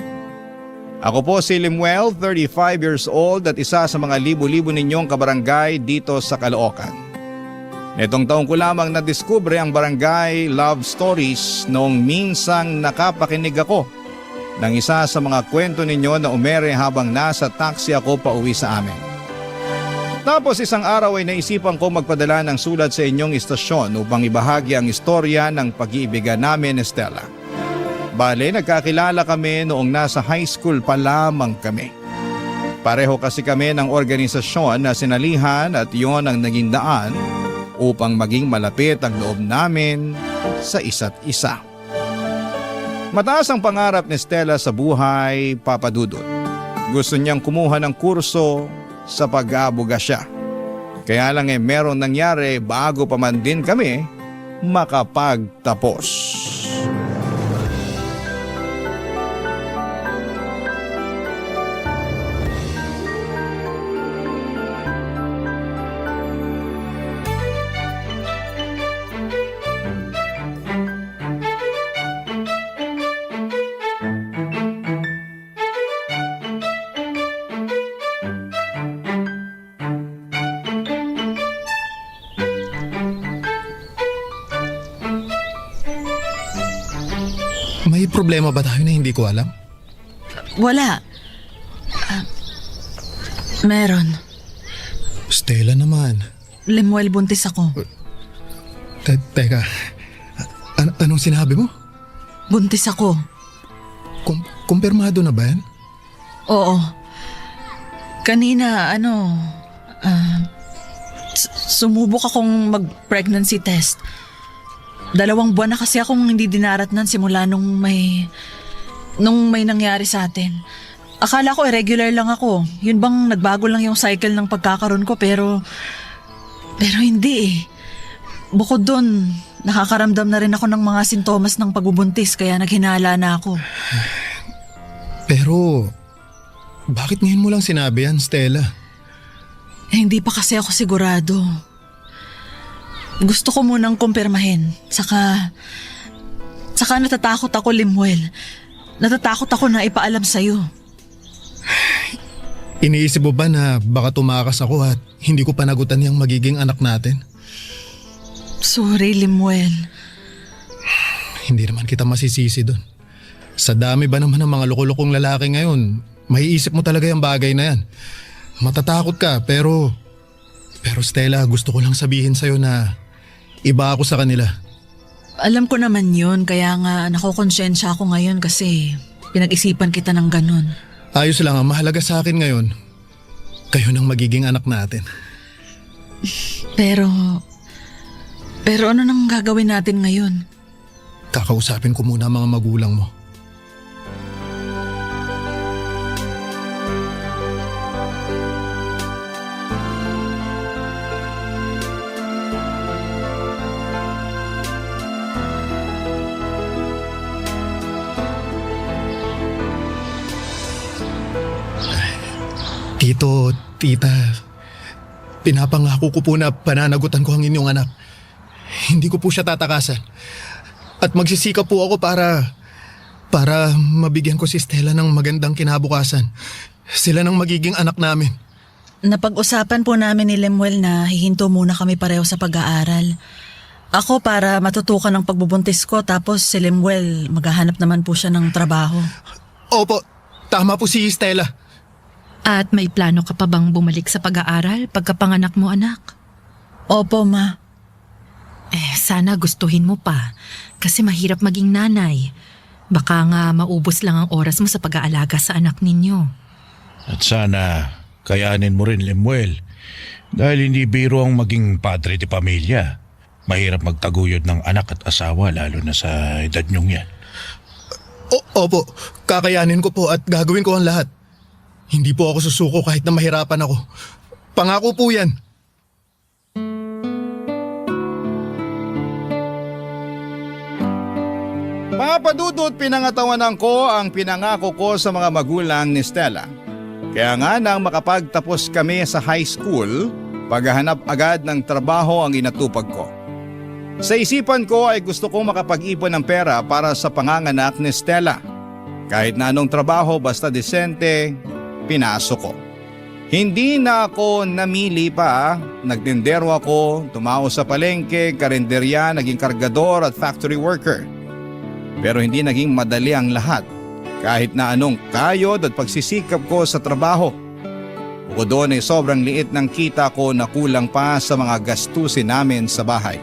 Ako po si Limuel, 35 years old at isa sa mga libo-libo ninyong kabarangay dito sa Caloocan. Netong taong ko lamang nadiskubre ang Barangay Love Stories noong minsang nakapakinig ako ng isa sa mga kwento ninyo na umere habang nasa taxi ako pauwi sa amin. Tapos isang araw ay naisipan ko magpadala ng sulat sa inyong istasyon upang ibahagi ang istorya ng pag-iibigan namin ni Stella. Bale, nagkakilala kami noong nasa high school pa lamang kami. Pareho kasi kami ng organisasyon na sinalihan at iyon ang naging daan upang maging malapit ang loob namin sa isa't isa. Mataas ang pangarap ni Stella sa buhay, Papa Dudut. Gusto niyang kumuha ng kurso sa pag-aabogasya. Kaya lang merong nangyari bago pa man din kami makapagtapos. May problema ba tayo na hindi ko alam? Wala. Meron. Stella naman. Limuel, buntis ako. Teka, anong sinabi mo? Buntis ako. Kumpirmado na ba yan? Oo. Kanina, sumubok akong mag-pregnancy test. 2 buwan na kasi akong hindi dinaratnan simula nung may nangyari sa atin. Akala ko irregular lang ako. Yun bang nagbago lang yung cycle ng pagkakaroon ko pero hindi eh. Bukod dun, nakakaramdam na rin ako ng mga sintomas ng pagbubuntis kaya naghinala na ako. Pero, bakit ngayon mo lang sinabi yan, Stella? Hindi pa kasi ako sigurado. Gusto ko munang kumpirmahin. Saka natatakot ako, Limuel. Natatakot ako na ipaalam sa'yo. Iniisip mo ba na baka tumakas ako at hindi ko panagutan yung magiging anak natin? Sorry, Limuel. Hindi naman kita masisisi doon. Sa dami ba naman ng mga loko-lokong lalaki ngayon, maiisip mo talaga yung bagay na yan. Matatakot ka pero Stella, gusto ko lang sabihin sa'yo na iba ako sa kanila. Alam ko naman yun, kaya nga nakokonsensya ako ngayon kasi pinag-isipan kita ng ganun. Ayos lang, ang mahalaga sa akin ngayon, kayo nang magiging anak natin. Pero ano nang gagawin natin ngayon? Kakausapin ko muna ang mga magulang mo. Tito, tita, pinapangako ko po na pananagutan ko ang inyong anak. Hindi ko po siya tatakasan. At magsisikap po ako para mabigyan ko si Stella ng magandang kinabukasan. Sila nang magiging anak namin. Napag-usapan po namin ni Lemuel na hihinto muna kami pareho sa pag-aaral. Ako para matutukan ng pagbubuntis ko, tapos si Lemuel maghahanap naman po siya ng trabaho. Opo, tama po si Stella. At may plano ka pa bang bumalik sa pag-aaral pagkapanganak mo, anak? Opo, ma. Sana gustuhin mo pa kasi mahirap maging nanay. Baka nga maubos lang ang oras mo sa pag-aalaga sa anak ninyo. At sana kayanin mo rin, Lemuel. Dahil hindi biro ang maging padre de pamilya. Mahirap magtaguyod ng anak at asawa lalo na sa edad niyong yan. Opo, kakayanin ko po at gagawin ko ang lahat. Hindi po ako susuko kahit na mahirapan ako. Pangako po yan. Papa Dudut, pinangatawanan ko ang pinangako ko sa mga magulang ni Stella. Kaya nga nang makapagtapos kami sa high school, paghahanap agad ng trabaho ang inatupag ko. Sa isipan ko ay gusto kong makapag-ipon ng pera para sa panganganak ni Stella. Kahit na anong trabaho basta disente, pinasok ko. Hindi na ako namili pa. Nagtindero ako, tumao sa palengke, karinderya, naging kargador at factory worker. Pero hindi naging madali ang lahat. Kahit na anong kayod at pagsisikap ko sa trabaho. Bukod doon ay sobrang liit ng kita ko na kulang pa sa mga gastusin namin sa bahay.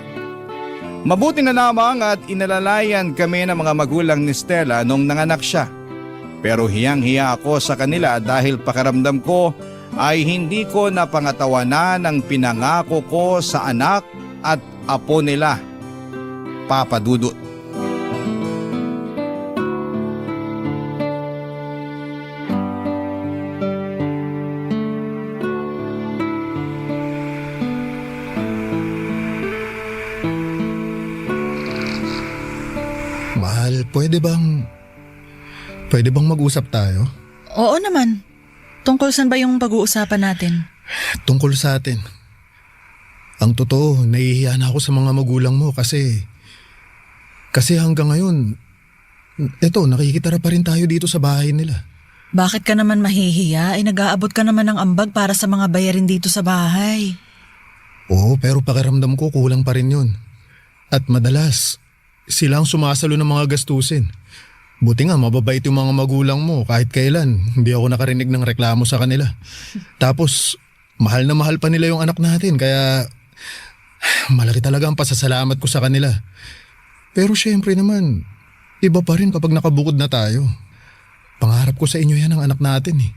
Mabuti na lamang at inalalayan kami ng mga magulang ni Stella nung nanganak siya. Pero hiyang-hiya ako sa kanila dahil pakiramdam ko ay hindi ko napangatawanan ang pinangako ko sa anak at apo nila, Papa Dudut. Mahal, pwede bang mag-usap tayo? Oo naman. Tungkol saan ba yung pag-uusapan natin? Tungkol sa atin. Ang totoo, nahihiya na ako sa mga magulang mo kasi hanggang ngayon, eto, nakikitara pa rin tayo dito sa bahay nila. Bakit ka naman mahihiya? Nag-aabot ka naman ng ambag para sa mga bayarin dito sa bahay. Oo, pero pakiramdam ko kulang pa rin yun. At madalas, sila ang sumasalo ng mga gastusin. Buti nga mababait yung mga magulang mo kahit kailan. Hindi ako nakarinig ng reklamo sa kanila. Tapos mahal na mahal pa nila yung anak natin kaya malaki talaga ang pasasalamat ko sa kanila. Pero syempre naman, iba pa rin kapag nakabukod na tayo. Pangarap ko sa inyo yan ang anak natin eh.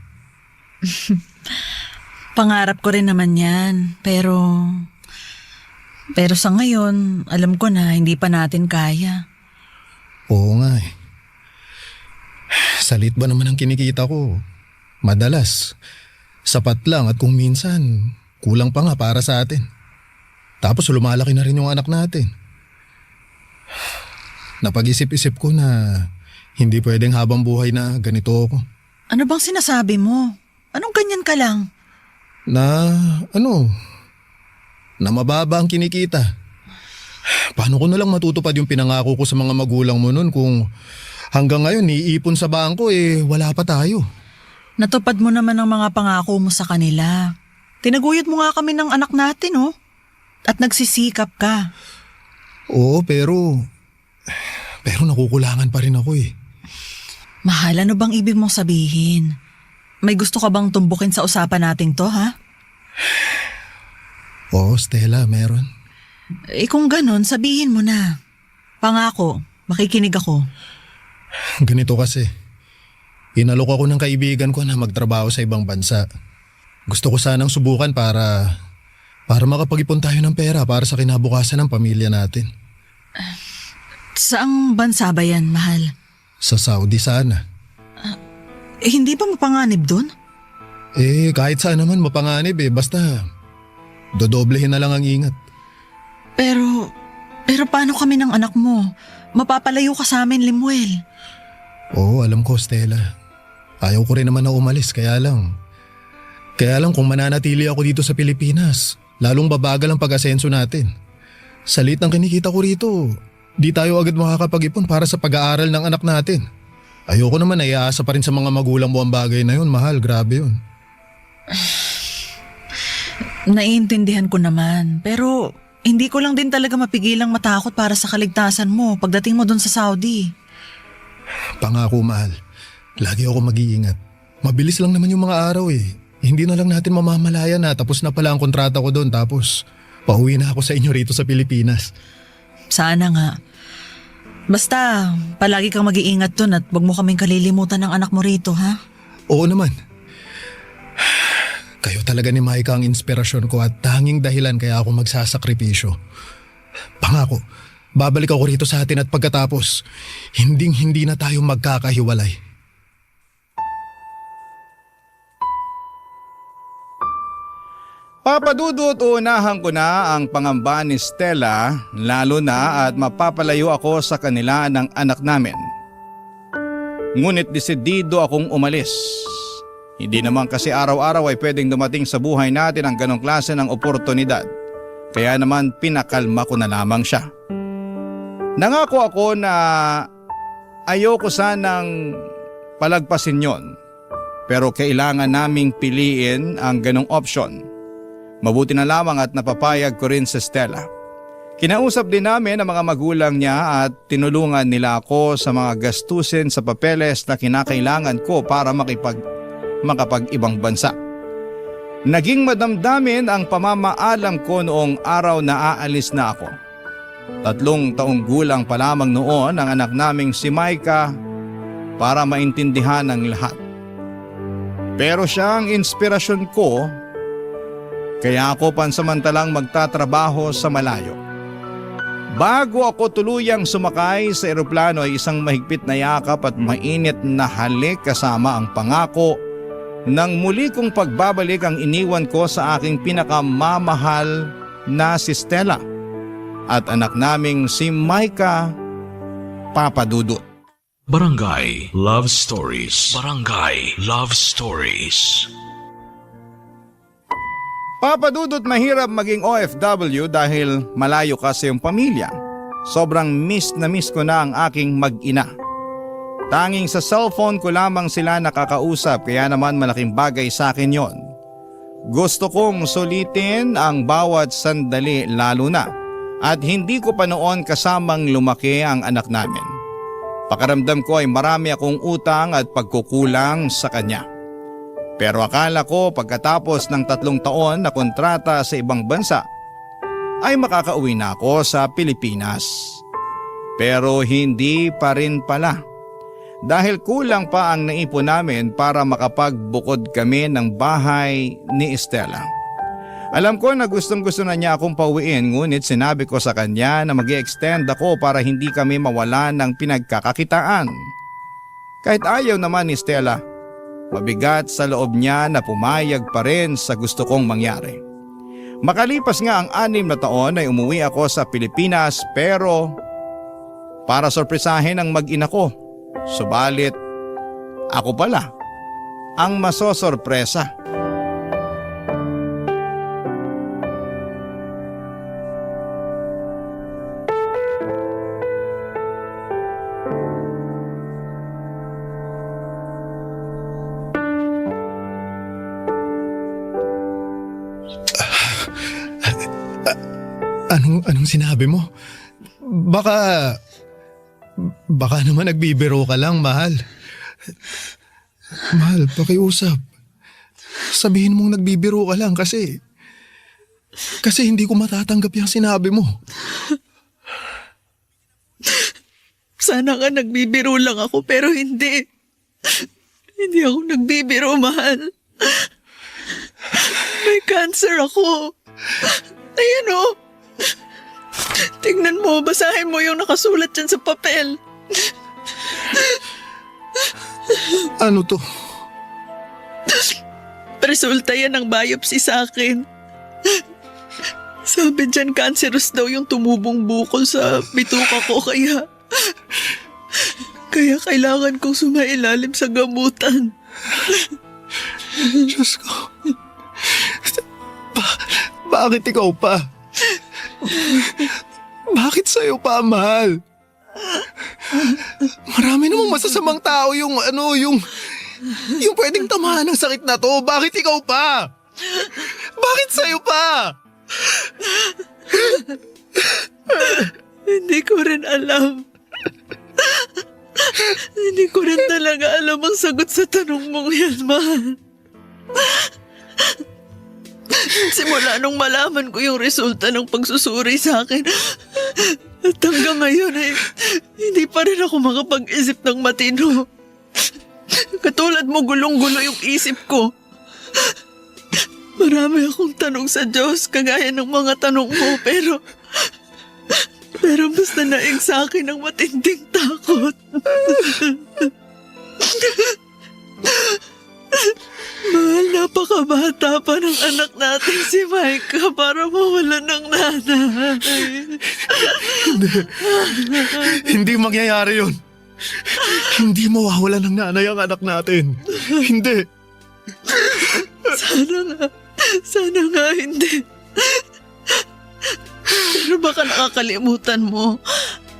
Pangarap ko rin naman yan. Pero sa ngayon, alam ko na hindi pa natin kaya. Oo nga eh. Salit ba naman ang kinikita ko? Madalas, sapat lang at kung minsan, kulang pa nga para sa atin. Tapos lumalaki na rin yung anak natin. Napag-isip-isip ko na hindi pwedeng habang buhay na ganito ako. Ano bang sinasabi mo? Anong ganyan ka lang? Na mababa ang kinikita. Paano ko na lang matutupad yung pinangako ko sa mga magulang mo nun kung hanggang ngayon iipon sa bangko wala pa tayo. Natupad mo naman ang mga pangako mo sa kanila. Tinaguyod mo nga kami ng anak natin, oh. At nagsisikap ka. Oo, pero nakukulangan pa rin ako eh. Mahal, ano bang ibig mong sabihin? May gusto ka bang tumbukin sa usapan nating to, ha? Oo, Stella, meron. Kung ganun, sabihin mo na. Pangako, makikinig ako. Ganito kasi, inalok ako ng kaibigan ko na magtrabaho sa ibang bansa. Gusto ko sanang subukan para makapag-ipon tayo ng pera para sa kinabukasan ng pamilya natin. Saang bansa ba yan, mahal? Sa Saudi sana. Hindi ba mapanganib dun? Kahit saan naman mapanganib basta dodoblehin na lang ang ingat. Pero paano kami ng anak mo? Mapapalayo ka sa amin, Lemuel. Oo, alam ko, Stella. Ayaw ko rin naman na umalis, kaya lang kung mananatili ako dito sa Pilipinas, lalong babagal ang pag-asenso natin. Sa liit ng kinikita ko rito, di tayo agad makakapag-ipon para sa pag-aaral ng anak natin. Ayoko naman na iaasa pa rin sa mga magulang mo ang bagay na yun, mahal. Grabe yun. Naiintindihan ko naman, pero hindi ko lang din talaga mapigilang matakot para sa kaligtasan mo pagdating mo dun sa Saudi. Pangako, mahal. Lagi ako mag-iingat. Mabilis lang naman yung mga araw Hindi na lang natin mamamalayan na tapos na pala ang kontrata ko doon tapos pauwi na ako sa inyo rito sa Pilipinas. Sana nga. Basta, palagi kang mag-iingat dun at wag mo kaming kalilimutan ng anak mo rito, ha? Oo naman. Kayo talaga ni Maika ang inspirasyon ko at tanging dahilan kaya ako magsasakripisyo. Pangako, babalik ako rito sa atin at pagkatapos, hindi na tayo magkakahiwalay. Papa Dudut, unahan ko na ang pangamba ni Stella, lalo na at mapapalayo ako sa kanila ng anak namin. Ngunit desidido akong umalis. Hindi naman kasi araw-araw ay pwedeng dumating sa buhay natin ang ganong klase ng oportunidad. Kaya naman pinakalma ko na lamang siya. Nangako ako na ayoko sanang palagpasin yon. Pero kailangan naming piliin ang ganong option. Mabuti na lamang at napapayag ko rin si Stella. Kinausap din namin ang mga magulang niya at tinulungan nila ako sa mga gastusin sa papeles na kinakailangan ko para makapag-ibang bansa. Naging madamdamin ang pamamaalam ko noong araw na aalis na ako. 3 taong gulang pa lamang noon ang anak naming si Maika para maintindihan ang lahat. Pero siya ang inspirasyon ko. Kaya ako pansamantalang magtatrabaho sa malayo. Bago ako tuluyang sumakay sa eroplano ay isang mahigpit na yakap at mainit na halik kasama ang pangako nang muli kong pagbabalik ang iniwan ko sa aking pinakamamahal na si Stella at anak naming si Maika, Papa Dudut. Barangay Love Stories. Barangay Love Stories. Papa Dudut, mahirap maging OFW dahil malayo kasi yung pamilya. Sobrang miss na miss ko na ang aking mag-ina. Tanging sa cellphone ko lamang sila nakakausap kaya naman malaking bagay sa akin yon. Gusto kong sulitin ang bawat sandali lalo na at hindi ko pa noon kasamang lumaki ang anak namin. Pakaramdam ko ay marami akong utang at pagkukulang sa kanya. Pero akala ko pagkatapos ng 3 taon na kontrata sa ibang bansa ay makakauwi na ako sa Pilipinas. Pero hindi pa rin pala. Dahil kulang pa ang naipon namin para makapagbukod kami ng bahay ni Stella. Alam ko na gustong-gusto na niya akong pauwiin ngunit sinabi ko sa kanya na mag-i-extend ako para hindi kami mawalan ng pinagkakakitaan. Kahit ayaw naman ni Stella, mabigat sa loob niya na pumayag pa rin sa gusto kong mangyari. Makalipas nga ang 6 na taon ay umuwi ako sa Pilipinas pero para sorpresahin ang mag-ina ko. Subalit ako pala ang masosorpresa. Anong sinabi mo? Baka naman nagbibiro ka lang, mahal. Mahal, pakiusap. Sabihin mong nagbibiro ka lang kasi hindi ko matatanggap yung sinabi mo. Sana nga nagbibiro lang ako pero hindi. Hindi ako nagbibiro, mahal. May cancer ako. Ayan o. Tingnan mo, basahin mo yung nakasulat dyan sa papel. Ano to? Resulta yan ng biopsy sa akin. Sabi dyan, cancerous daw yung tumubong bukol sa bituka ko, kaya kailangan kong sumailalim sa gamutan. Diyos ko. Bakit ikaw pa? Bakit sa'yo pa, mahal? Marami namang masasamang tao yung pwedeng tamahan ng sakit na to. Bakit ikaw pa? Bakit sa'yo pa? Hindi ko rin alam. Hindi ko rin talaga alam ang sagot sa tanong mong yan, mahal. Simula nung malaman ko yung resulta ng pagsusuri sa akin, at hanggang ngayon hindi pa rin ako makapag-isip ng matino. Katulad mo, gulong-gulo yung isip ko. Marami akong tanong sa Diyos, kagaya ng mga tanong mo, pero mas nanaig sa akin ang matinding takot. Mahal, napakabata pa ng anak natin si Micah para mawalan ng nanay. Hindi mangyayari yun. Hindi mawawalan ng nanay ang anak natin. Hindi. Sana nga hindi. Pero baka nakakalimutan mo,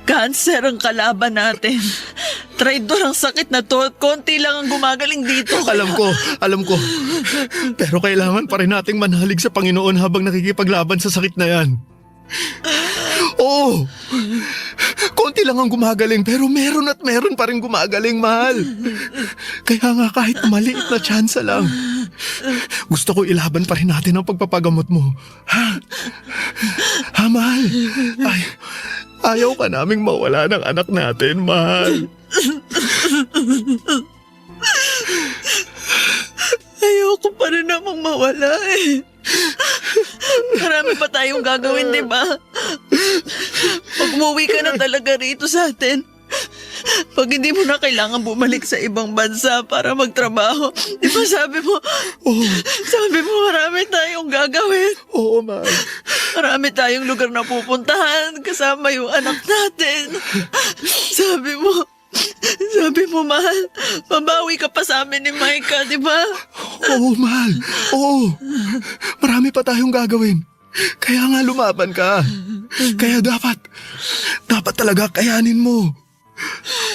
cancer ang kalaban natin. Traidor ang sakit na to at konti lang ang gumagaling dito. Alam ko. Pero kailangan pa rin nating manalig sa Panginoon habang nakikipaglaban sa sakit na yan. Oo. Konti lang ang gumagaling pero meron pa rin gumagaling, mahal. Kaya nga kahit maliit na tsansa lang, gusto ko ilaban pa rin natin ang pagpapagamot mo. Ha, mahal? Ayaw ka naming mawala ng anak natin, mahal. Ayoko pa rin namang mawala eh. Marami pa tayong gagawin, di ba? Pag umuwi ka na talaga rito sa atin, pag hindi mo na kailangan bumalik sa ibang bansa para magtrabaho, di ba sabi mo marami tayong gagawin. Oo, mahal. Marami tayong lugar na pupuntahan kasama yung anak natin. Sabi mo, mahal, mabawi ka pa sa amin ni Micah, di ba? Oo, mahal. Oo. Marami pa tayong gagawin. Kaya nga lumaban ka. Kaya dapat talaga kayanin mo.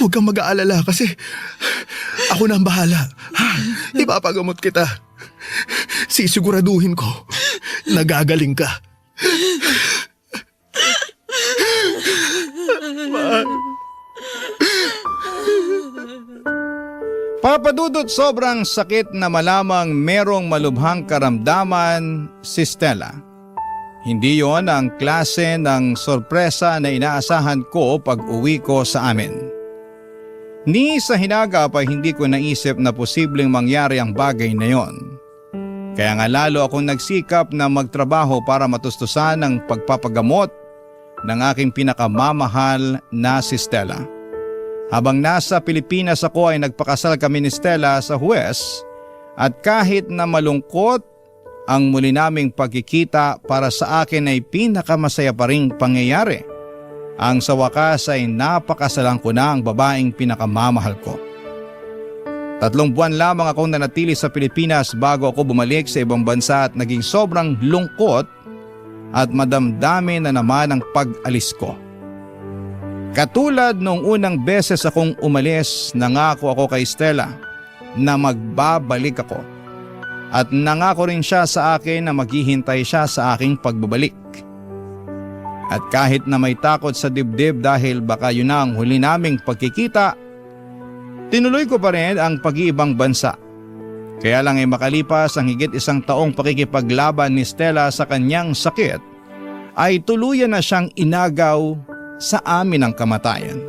Huwag kang mag-aalala kasi ako na ang bahala. Ipapagamot kita. Sisiguraduhin ko na gagaling ka. Mahal. Papa Dudut, sobrang sakit na malamang merong malubhang karamdaman si Stella. Hindi yon ang klase ng sorpresa na inaasahan ko pag uwi ko sa amin. Ni sa hinagap ay hindi ko naisip na posibleng mangyari ang bagay na yon. Kaya nga lalo akong nagsikap na magtrabaho para matustusan ang pagpapagamot ng aking pinakamamahal na si Stella. Habang nasa Pilipinas ako ay nagpakasal kami ni Stella sa huwes at kahit na malungkot ang muli naming pagkikita, para sa akin ay pinakamasaya pa ring pangyayari. Ang sa wakas ay napakasalan ko na ang babaeng pinakamamahal ko. 3 buwan lamang akong nanatili sa Pilipinas bago ako bumalik sa ibang bansa at naging sobrang lungkot at madamdami na naman ang pag-alis ko. Katulad nung unang beses akong umalis, nangako ako kay Stella na magbabalik ako. At nangako rin siya sa akin na maghihintay siya sa aking pagbabalik. At kahit na may takot sa dibdib dahil baka yun na ang huli naming pagkikita, tinuloy ko pa rin ang pag-iibang bansa. Kaya lang ay makalipas ang higit 1 taong pakikipaglaban ni Stella sa kanyang sakit, ay tuluyan na siyang inagaw sa amin ang kamatayan.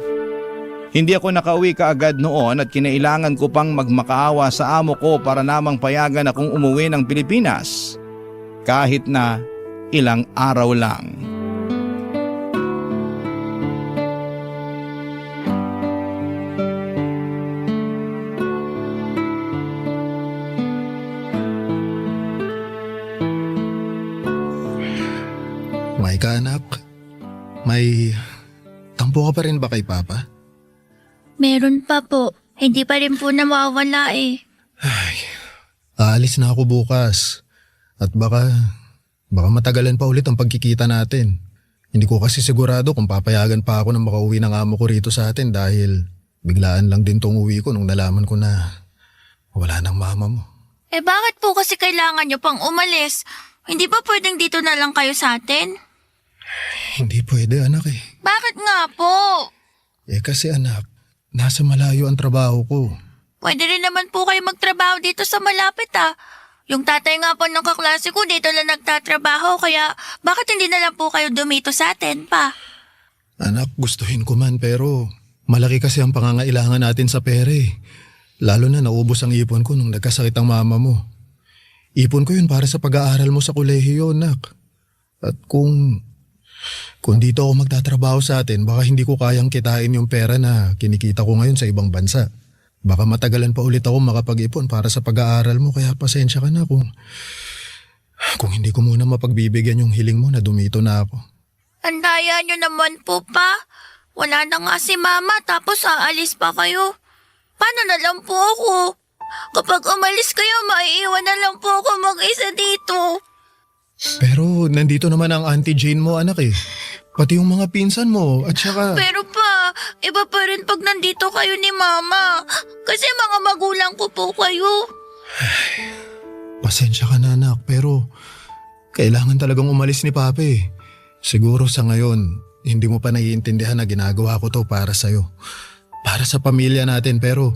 Hindi ako nakauwi kaagad noon at kinailangan ko pang magmakaawa sa amo ko para namang payagan akong umuwi ng Pilipinas kahit na ilang araw lang. May tampo ka pa rin ba kay Papa? Meron pa po. Hindi pa rin po nawawala eh. Ay, aalis na ako bukas. At baka matagalan pa ulit ang pagkikita natin. Hindi ko kasi sigurado kung papayagan pa ako na makauwi ng amo ko rito sa atin dahil biglaan lang din tong uwi ko nung nalaman ko na wala nang mama mo. Eh bakit po kasi kailangan nyo pang umalis? Hindi ba pwedeng dito na lang kayo sa atin? Hindi pwede anak eh. Bakit nga po? Eh kasi anak, nasa malayo ang trabaho ko. Pwede rin naman po kayo magtrabaho dito sa malapit ah. Yung tatay nga po ng kaklase ko dito lang nagtatrabaho kaya bakit hindi na lang po kayo dumito sa atin pa? Anak, gustuhin ko man pero malaki kasi ang pangangailangan natin sa pera eh. Lalo na naubos ang ipon ko nung nagkasakit ang mama mo. Ipon ko yun para sa pag-aaral mo sa kolehiyo, anak. At kung dito ako magtatrabaho sa atin, baka hindi ko kayang kitain yung pera na kinikita ko ngayon sa ibang bansa. Baka matagalan pa ulit ako makapag-ipon para sa pag-aaral mo kaya pasensya ka na kung hindi ko muna mapagbibigyan yung hiling mo na dumito na ako. Ang daya nyo naman po pa. Wala na nga si mama tapos aalis pa kayo. Paano na lang po ako? Kapag umalis kayo, maiiwan na lang po ako mag-isa dito. Pero nandito naman ang Auntie Jane mo anak eh. Pati yung mga pinsan mo at saka... Pero pa, iba pa rin pag nandito kayo ni mama. Kasi mga magulang ko po kayo. Pasensya ka na anak pero kailangan talagang umalis ni Papa eh. Siguro sa ngayon, hindi mo pa naiintindihan na ginagawa ko to para sa'yo. Para sa pamilya natin pero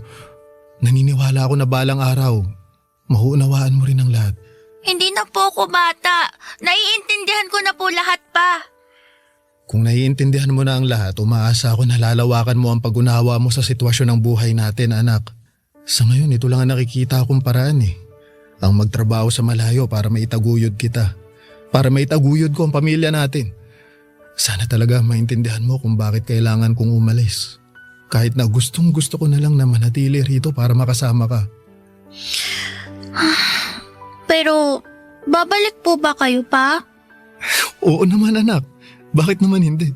naniniwala ako na balang araw, mahuunawaan mo rin ang lahat. Hindi na po ako bata. Naiintindihan ko na po lahat pa. Kung naiintindihan mo na ang lahat, umaasa ako na lalawakan mo ang pag-unawa mo sa sitwasyon ng buhay natin, anak. Sa ngayon, ito lang ang nakikita akong paraan eh. Ang magtrabaho sa malayo para maitaguyod kita. Para maitaguyod ko ang pamilya natin. Sana talaga maintindihan mo kung bakit kailangan kong umalis. Kahit na gustong gusto ko na lang na manatili rito para makasama ka. Pero, babalik po ba kayo pa? Oo naman anak. Bakit naman hindi?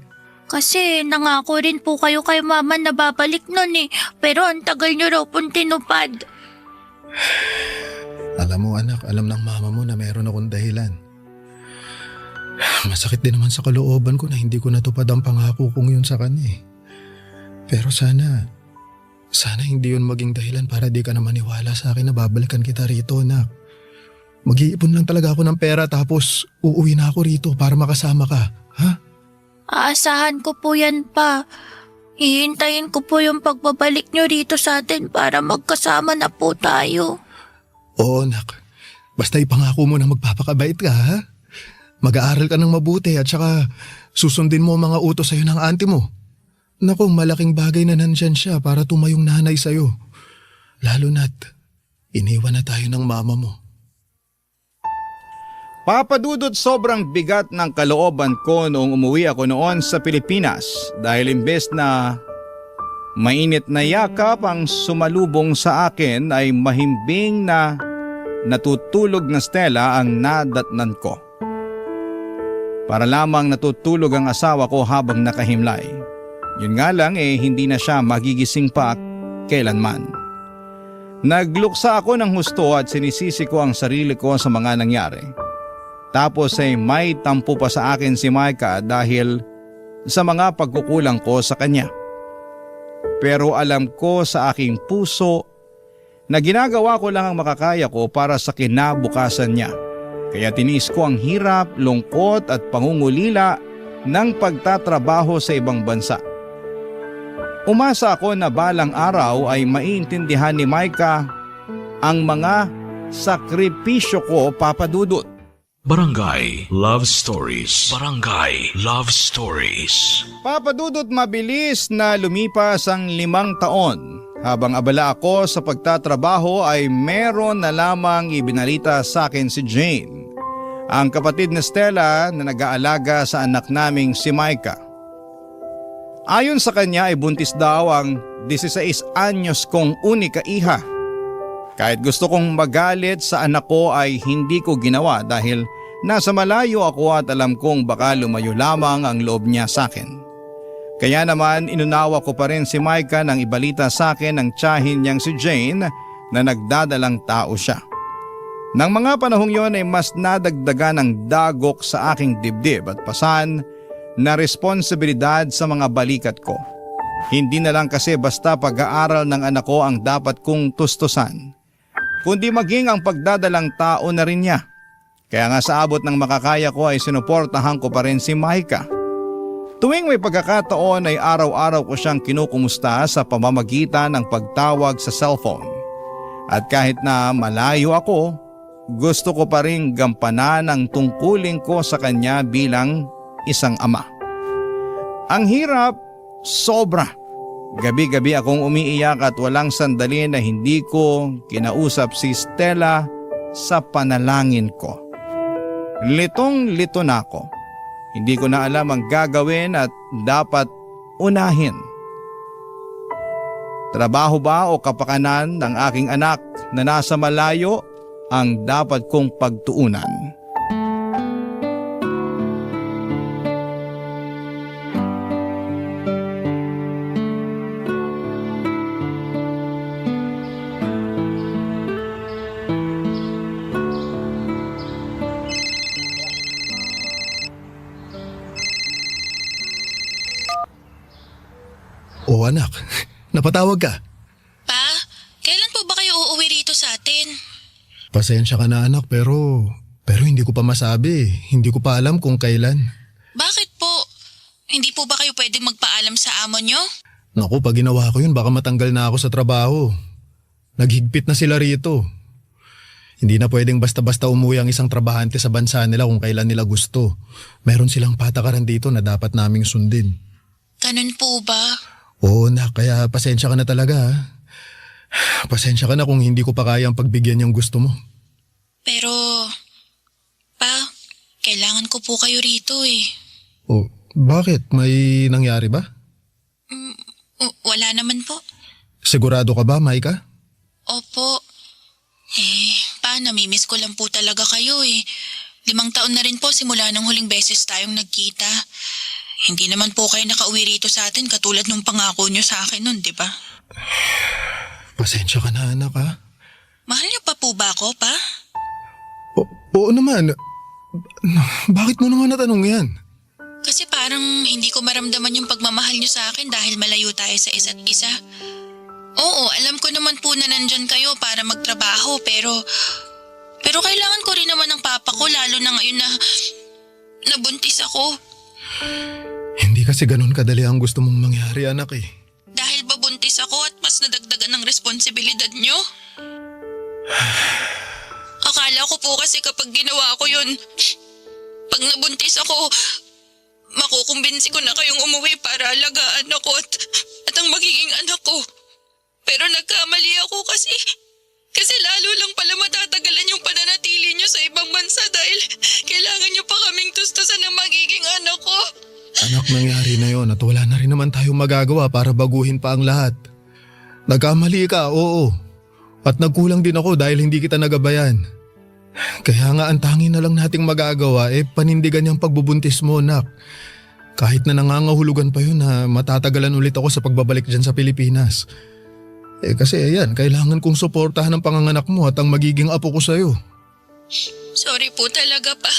Kasi nangako rin po kayo kay mama na babalik nun eh. Pero ang tagal nyo raw pong tinupad. Alam mo anak, alam ng mama mo na meron akong dahilan. Masakit din naman sa kalooban ko na hindi ko natupad ang pangako kong yun sa kanya eh. Pero sana hindi yun maging dahilan para di ka na maniwala sa akin na babalikan kita rito anak. Mag-iipon lang talaga ako ng pera tapos uuwi na ako rito para makasama ka, ha? Aasahan ko po yan pa. Hihintayin ko po yung pagbabalik nyo rito sa atin para magkasama na po tayo. Oo, nak. Basta ipangako mo na magpapakabait ka, ha? Mag-aaral ka ng mabuti at saka susundin mo ang mga utos sa'yo ng auntie mo. Naku, malaking bagay na nandyan siya para tumayong nanay sa'yo. Lalo na't iniwan na tayo ng mama mo. Papadudot sobrang bigat ng kalooban ko noong umuwi ako noon sa Pilipinas dahil imbes na mainit na yakap ang sumalubong sa akin ay mahimbing na natutulog na Stella ang nadatnan ko. Para lamang natutulog ang asawa ko habang nakahimlay. Yun nga lang hindi na siya magigising pa kailanman. Nagluksa ako ng husto at sinisisi ko ang sarili ko sa mga nangyari. Tapos may tampo pa sa akin si Micah dahil sa mga pagkukulang ko sa kanya. Pero alam ko sa aking puso na ginagawa ko lang ang makakaya ko para sa kinabukasan niya. Kaya tinis ko ang hirap, lungkot at pangungulila ng pagtatrabaho sa ibang bansa. Umasa ako na balang araw ay maiintindihan ni Micah ang mga sakripisyo ko, papadudot. Barangay Love Stories. Barangay Love Stories. Papadudot, mabilis na lumipas ang 5 taon. Habang abala ako sa pagtatrabaho ay meron na lamang ibinalita sa akin si Jane, ang kapatid ni Stella na nag-aalaga sa anak naming si Micah. Ayon sa kanya ay buntis daw ang 16 anyos kong unika iha. Kahit gusto kong magalit sa anak ko ay hindi ko ginawa dahil Nasa malayo ako at alam kong baka lumayo lamang ang loob niya sa akin. Kaya naman inunawa ko pa rin si Micah nang ibalita sa akin ng tiyahin niyang si Jane na nagdadalang tao siya. Nang mga panahong yon ay mas nadagdagan ng dagok sa aking dibdib at pasan na responsibilidad sa mga balikat ko. Hindi na lang kasi basta pag-aaral ng anak ko ang dapat kong tustusan, kundi maging ang pagdadalang tao na rin niya. Kaya nga sa abot ng makakaya ko ay sinuportahan ko pa rin si Micah. Tuwing may pagkakataon ay araw-araw ko siyang kinukumusta sa pamamagitan ng pagtawag sa cellphone. At kahit na malayo ako, gusto ko pa rin gampanan ang tungkulin ko sa kanya bilang isang ama. Ang hirap, sobra. Gabi-gabi akong umiiyak at walang sandali na hindi ko kinausap si Stella sa panalangin ko. Litong-lito na ako. Hindi ko na alam ang gagawin at dapat unahin. Trabaho ba o kapakanan ng aking anak na nasa malayo ang dapat kong pagtuunan? O anak, napatawag ka. Pa, kailan po ba kayo uuwi rito sa atin? Pasensya ka na anak pero hindi ko pa masabi. Hindi ko pa alam kung kailan. Bakit po? Hindi po ba kayo pwedeng magpaalam sa amo nyo? Naku, pag ginawa ko yun baka matanggal na ako sa trabaho. Naghigpit na sila rito. Hindi na pwedeng basta-basta umuwi ang isang trabahante sa bansa nila kung kailan nila gusto. Meron silang patakaran dito na dapat naming sundin. Ganun po ba? Oo na, kaya pasensya ka na talaga ha. Pasensya ka na kung hindi ko pa kayang pagbigyan yung gusto mo. Pero, pa, kailangan ko po kayo rito eh. O, bakit? May nangyari ba? Wala naman po. Sigurado ka ba, Micah? Opo. Pa, namimiss ko lang po talaga kayo eh. 5 taon na rin po simula nung huling beses tayong nagkita. Hindi naman po kayo nakauwi rito sa atin katulad nung pangako nyo sa akin nun, di ba? Pasensya ka na anak ha. Mahal niyo pa po ba ako, pa? Oo naman. Bakit mo naman natanong yan? Kasi parang hindi ko maramdaman yung pagmamahal niyo sa akin dahil malayo tayo sa isa't isa. Oo, alam ko naman po na nandyan kayo para magtrabaho pero kailangan ko rin naman ng papa ko lalo na ngayon na nabuntis ako. Hindi kasi ganun kadali ang gusto mong mangyari anak eh. Dahil babuntis ako at mas nadagdagan ng responsibilidad nyo? Akala ko po kasi kapag ginawa ko yun, pag nabuntis ako, makukumbinsi ko na kayong umuwi para alagaan ako at ang magiging anak ko. Pero nagkamali ako kasi lalo lang pala matatagalan yung pananatili nyo sa ibang bansa dahil kailangan nyo pa kaming tustusan ng magiging anak ko. Anak, nangyari na yon at wala na rin naman tayong magagawa para baguhin pa ang lahat. Nagkamali ka, oo. At nagkulang din ako dahil hindi kita nagabayan. Kaya nga ang tanging na lang nating magagawa panindigan yung pagbubuntis mo, anak. Kahit na nangangahulugan pa yun na matatagalan ulit ako sa pagbabalik dyan sa Pilipinas. Kasi ayan, kailangan kong suportahan ang panganganak mo at ang magiging apo ko sa'yo. Sorry po talaga pa.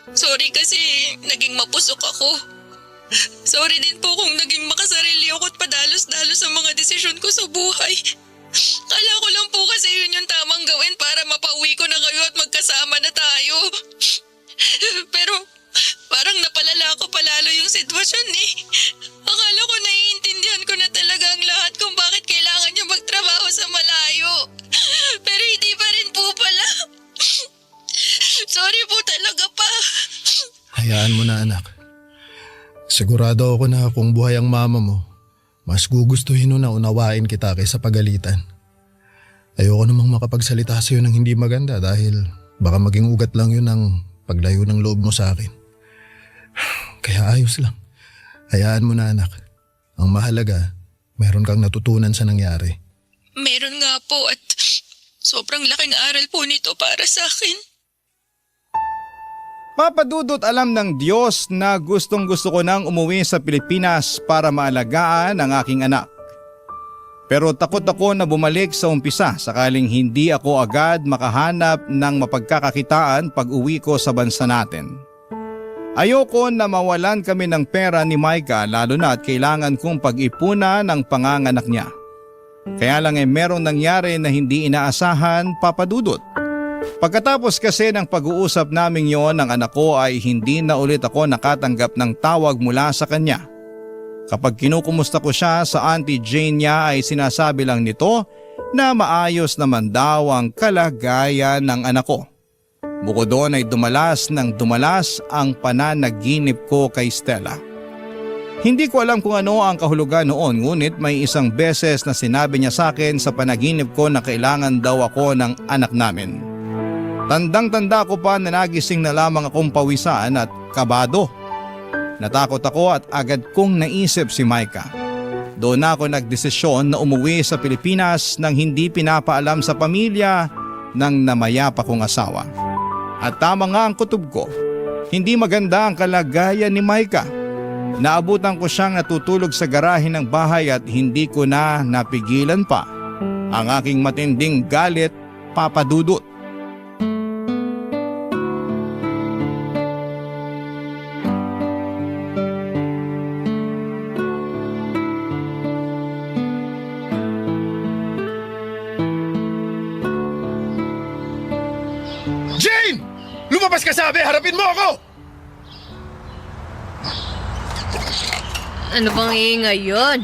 Sorry kasi naging mapusok ako. Sorry din po kung naging makasarili ako at padalos-dalos sa mga desisyon ko sa buhay. Kala ko lang po kasi yun yung tamang gawin para mapauwi ko na kayo at magkasama na tayo. Pero parang napalala ko palalo yung sitwasyon eh. Akala ko naiintindihan ko na talaga ang lahat kung bakit kailangan niyo magtrabaho sa malayo. Pero hindi pa rin po pala. Sorry po talaga pa. Hayaan mo na anak. Sigurado ako na kung buhay ang mama mo, mas gugustuhin mo na unawain kita kaysa pagalitan. Ayoko namang makapagsalita sa iyo ng hindi maganda dahil baka maging ugat lang yun ang paglayo ng loob mo sa akin. Kaya ayos lang. Hayaan mo na anak. Ang mahalaga, meron kang natutunan sa nangyari. Meron nga po at sobrang laking aral po nito para sa akin. Papa Dudut, alam ng Diyos na gustong gusto ko nang umuwi sa Pilipinas para maalagaan ang aking anak. Pero takot ako na bumalik sa umpisa sakaling hindi ako agad makahanap ng mapagkakakitaan pag uwi ko sa bansa natin. Ayoko na mawalan kami ng pera ni Micah lalo na at kailangan kong pag-ipunan ng panganganak niya. Kaya lang merong nangyari na hindi inaasahan, Papa Dudut. Pagkatapos kasi ng pag-uusap namin yon ng anak ko ay hindi na ulit ako nakatanggap ng tawag mula sa kanya. Kapag kinukumusta ko siya sa Auntie Jane niya ay sinasabi lang nito na maayos naman daw ang kalagayan ng anak ko. Bukod doon ay dumalas ang pananaginip ko kay Stella. Hindi ko alam kung ano ang kahulugan noon ngunit may isang beses na sinabi niya sa akin sa panaginip ko na kailangan daw ako ng anak namin. Tandang-tanda ko pa na nagising na lamang akong pawisan at kabado. Natakot ako at agad kong naisip si Micah. Doon ako nagdesisyon na umuwi sa Pilipinas nang hindi pinapaalam sa pamilya ng namayapa kong asawa. At tama nga ang kutob ko, hindi maganda ang kalagayan ni Micah. Naabutan ko siyang natutulog sa garahe ng bahay at hindi ko na napigilan pa ang aking matinding galit, Papa Dudut. Jane! Lumabas ka sabi! Harapin mo ako! Ano bang iingay yun?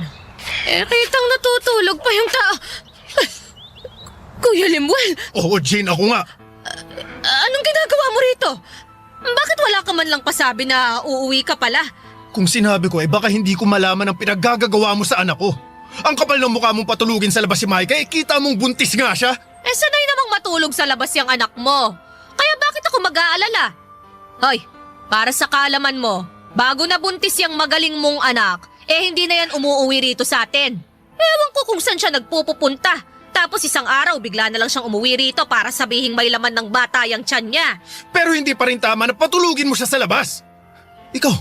Kitang natutulog pa yung tao. Kuya Lemuel, Oo, Jane, ako nga. anong ginagawa mo rito? Bakit wala ka man lang pasabi na uuwi ka pala? Kung sinabi ko baka hindi ko malaman ang pinaggagawa mo sa anak ko. Ang kapal ng mukha mong patulugin sa labas si Micah, kita mong buntis nga siya. Sanay namang matulog sa labas yung anak mo. Kaya bakit ako mag-aalala? Hoy, para sa kaalaman mo, bago nabuntis yung magaling mong anak, hindi na yan umuuwi rito sa atin. Ewan ko kung saan siya nagpupunta. Tapos isang araw bigla na lang siyang umuwi rito para sabihing may laman ng bata yung tiyan niya. Pero hindi pa rin tama na patulugin mo siya sa labas. Ikaw,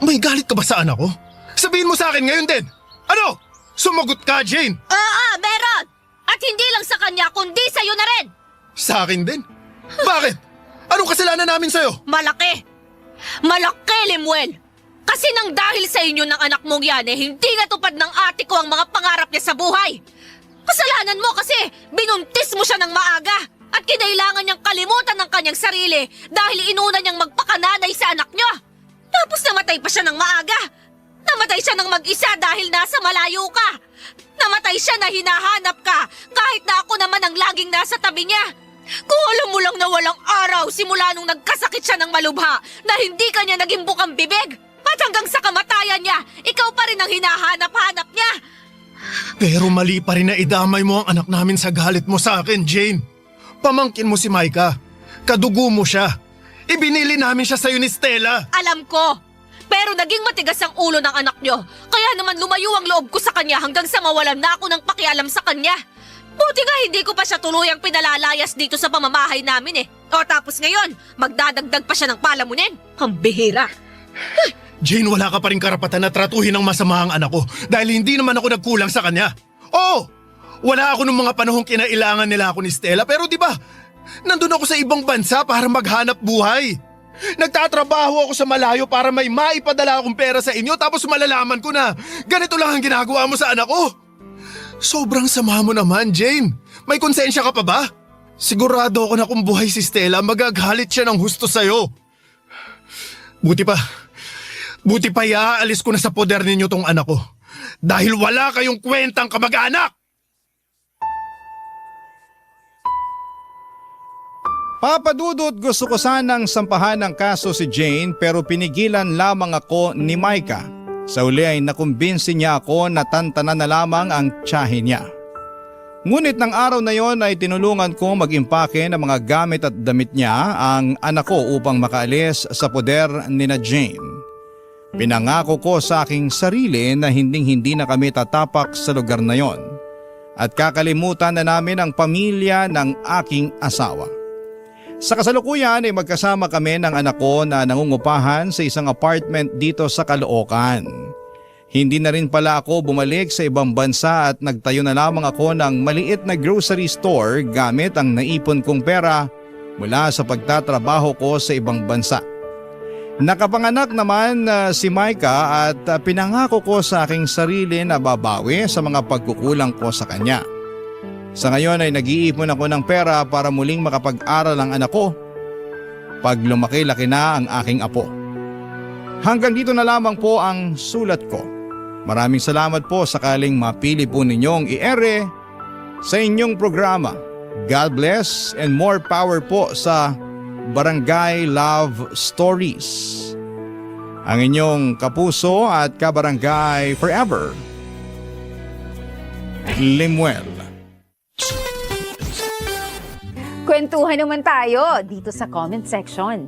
may galit ka ba sa anak ko? Sabihin mo sa akin ngayon din. Ano? Sumagot ka, Jane. Oo, meron! At hindi lang sa kanya, kundi sa'yo na rin! Sa akin din? Bakit? Anong kasalanan namin sa'yo? Malaki! Malaki, Lemuel! Kasi nang dahil sa inyo ng anak mong yan, hindi natupad ng ate ko ang mga pangarap niya sa buhay. Kasalanan mo kasi binuntis mo siya ng maaga at kinailangan niyang kalimutan ng kanyang sarili dahil inuna niyang magpakananay sa anak niya. Tapos namatay pa siya ng maaga. Namatay siya ng mag-isa dahil nasa malayo ka. Namatay siya na hinahanap ka kahit na ako naman ang laging nasa tabi niya. Kung alam mo lang na walang araw simula nung nagkasakit siya ng malubha na hindi kanya naging bukang bibig at hanggang sa kamatayan niya, ikaw pa rin ang hinahanap-hanap niya. Pero mali pa rin na idamay mo ang anak namin sa galit mo sa akin, Jane. Pamangkin mo si Micah. Kadugo mo siya. Ibinili namin siya sa'yo ni Stella. Alam ko. Pero naging matigas ang ulo ng anak niyo. Kaya naman lumayo ang loob ko sa kanya hanggang sa mawalan na ako ng pakialam sa kanya. Buti nga hindi ko pa siya tuluyang pinalalayas dito sa pamamahay namin O tapos ngayon, magdadagdag pa siya ng palamunin. Ang bihira. Jane, wala ka pa rin karapatan na tratuhin ng masama ang anak ko dahil hindi naman ako nagkulang sa kanya. Oo, wala ako nung mga panahong kinailangan nila ako ni Stella pero di ba, nandun ako sa ibang bansa para maghanap buhay. Nagtatrabaho ako sa malayo para may maipadala akong pera sa inyo tapos malalaman ko na ganito lang ang ginagawa mo sa anak ko. Sobrang sama mo naman, Jane. May konsensya ka pa ba? Sigurado ako na kung buhay si Stella, magagalit siya ng husto sa'yo. Buti pa iaalis ko na sa poder ninyo tong anak ko. Dahil wala kayong kwentang kamag-anak! Papa Dudut, gusto ko sanang sampahan ng kaso si Jane pero pinigilan lamang ako ni Micah. Sa uli ay nakumbinsi niya ako na tantanan na lamang ang tiyahin niya. Ngunit ng araw na yon ay tinulungan kong mag-impake ng mga gamit at damit niya ang anak ko upang makaalis sa poder ni na Jane. Pinangako ko sa aking sarili na hinding-hindi na kami tatapak sa lugar na yon at kakalimutan na namin ang pamilya ng aking asawa. Sa kasalukuyan ay magkasama kami ng anak ko na nangungupahan sa isang apartment dito sa Caloocan. Hindi na rin pala ako bumalik sa ibang bansa at nagtayo na lamang ako ng maliit na grocery store gamit ang naipon kong pera mula sa pagtatrabaho ko sa ibang bansa. Nakapanganak naman si Micah at pinangako ko sa aking sarili na babawi sa mga pagkukulang ko sa kanya. Sa ngayon ay nag-iipon ako ng pera para muling makapag-aral ang anak ko pag lumaki-laki na ang aking apo. Hanggang dito na lamang po ang sulat ko. Maraming salamat po sakaling mapili po ninyong i-ere sa inyong programa. God bless and more power po sa Barangay Love Stories. Ang inyong kapuso at kabarangay forever, Limuel. Kwentuhan naman tayo dito sa comment section.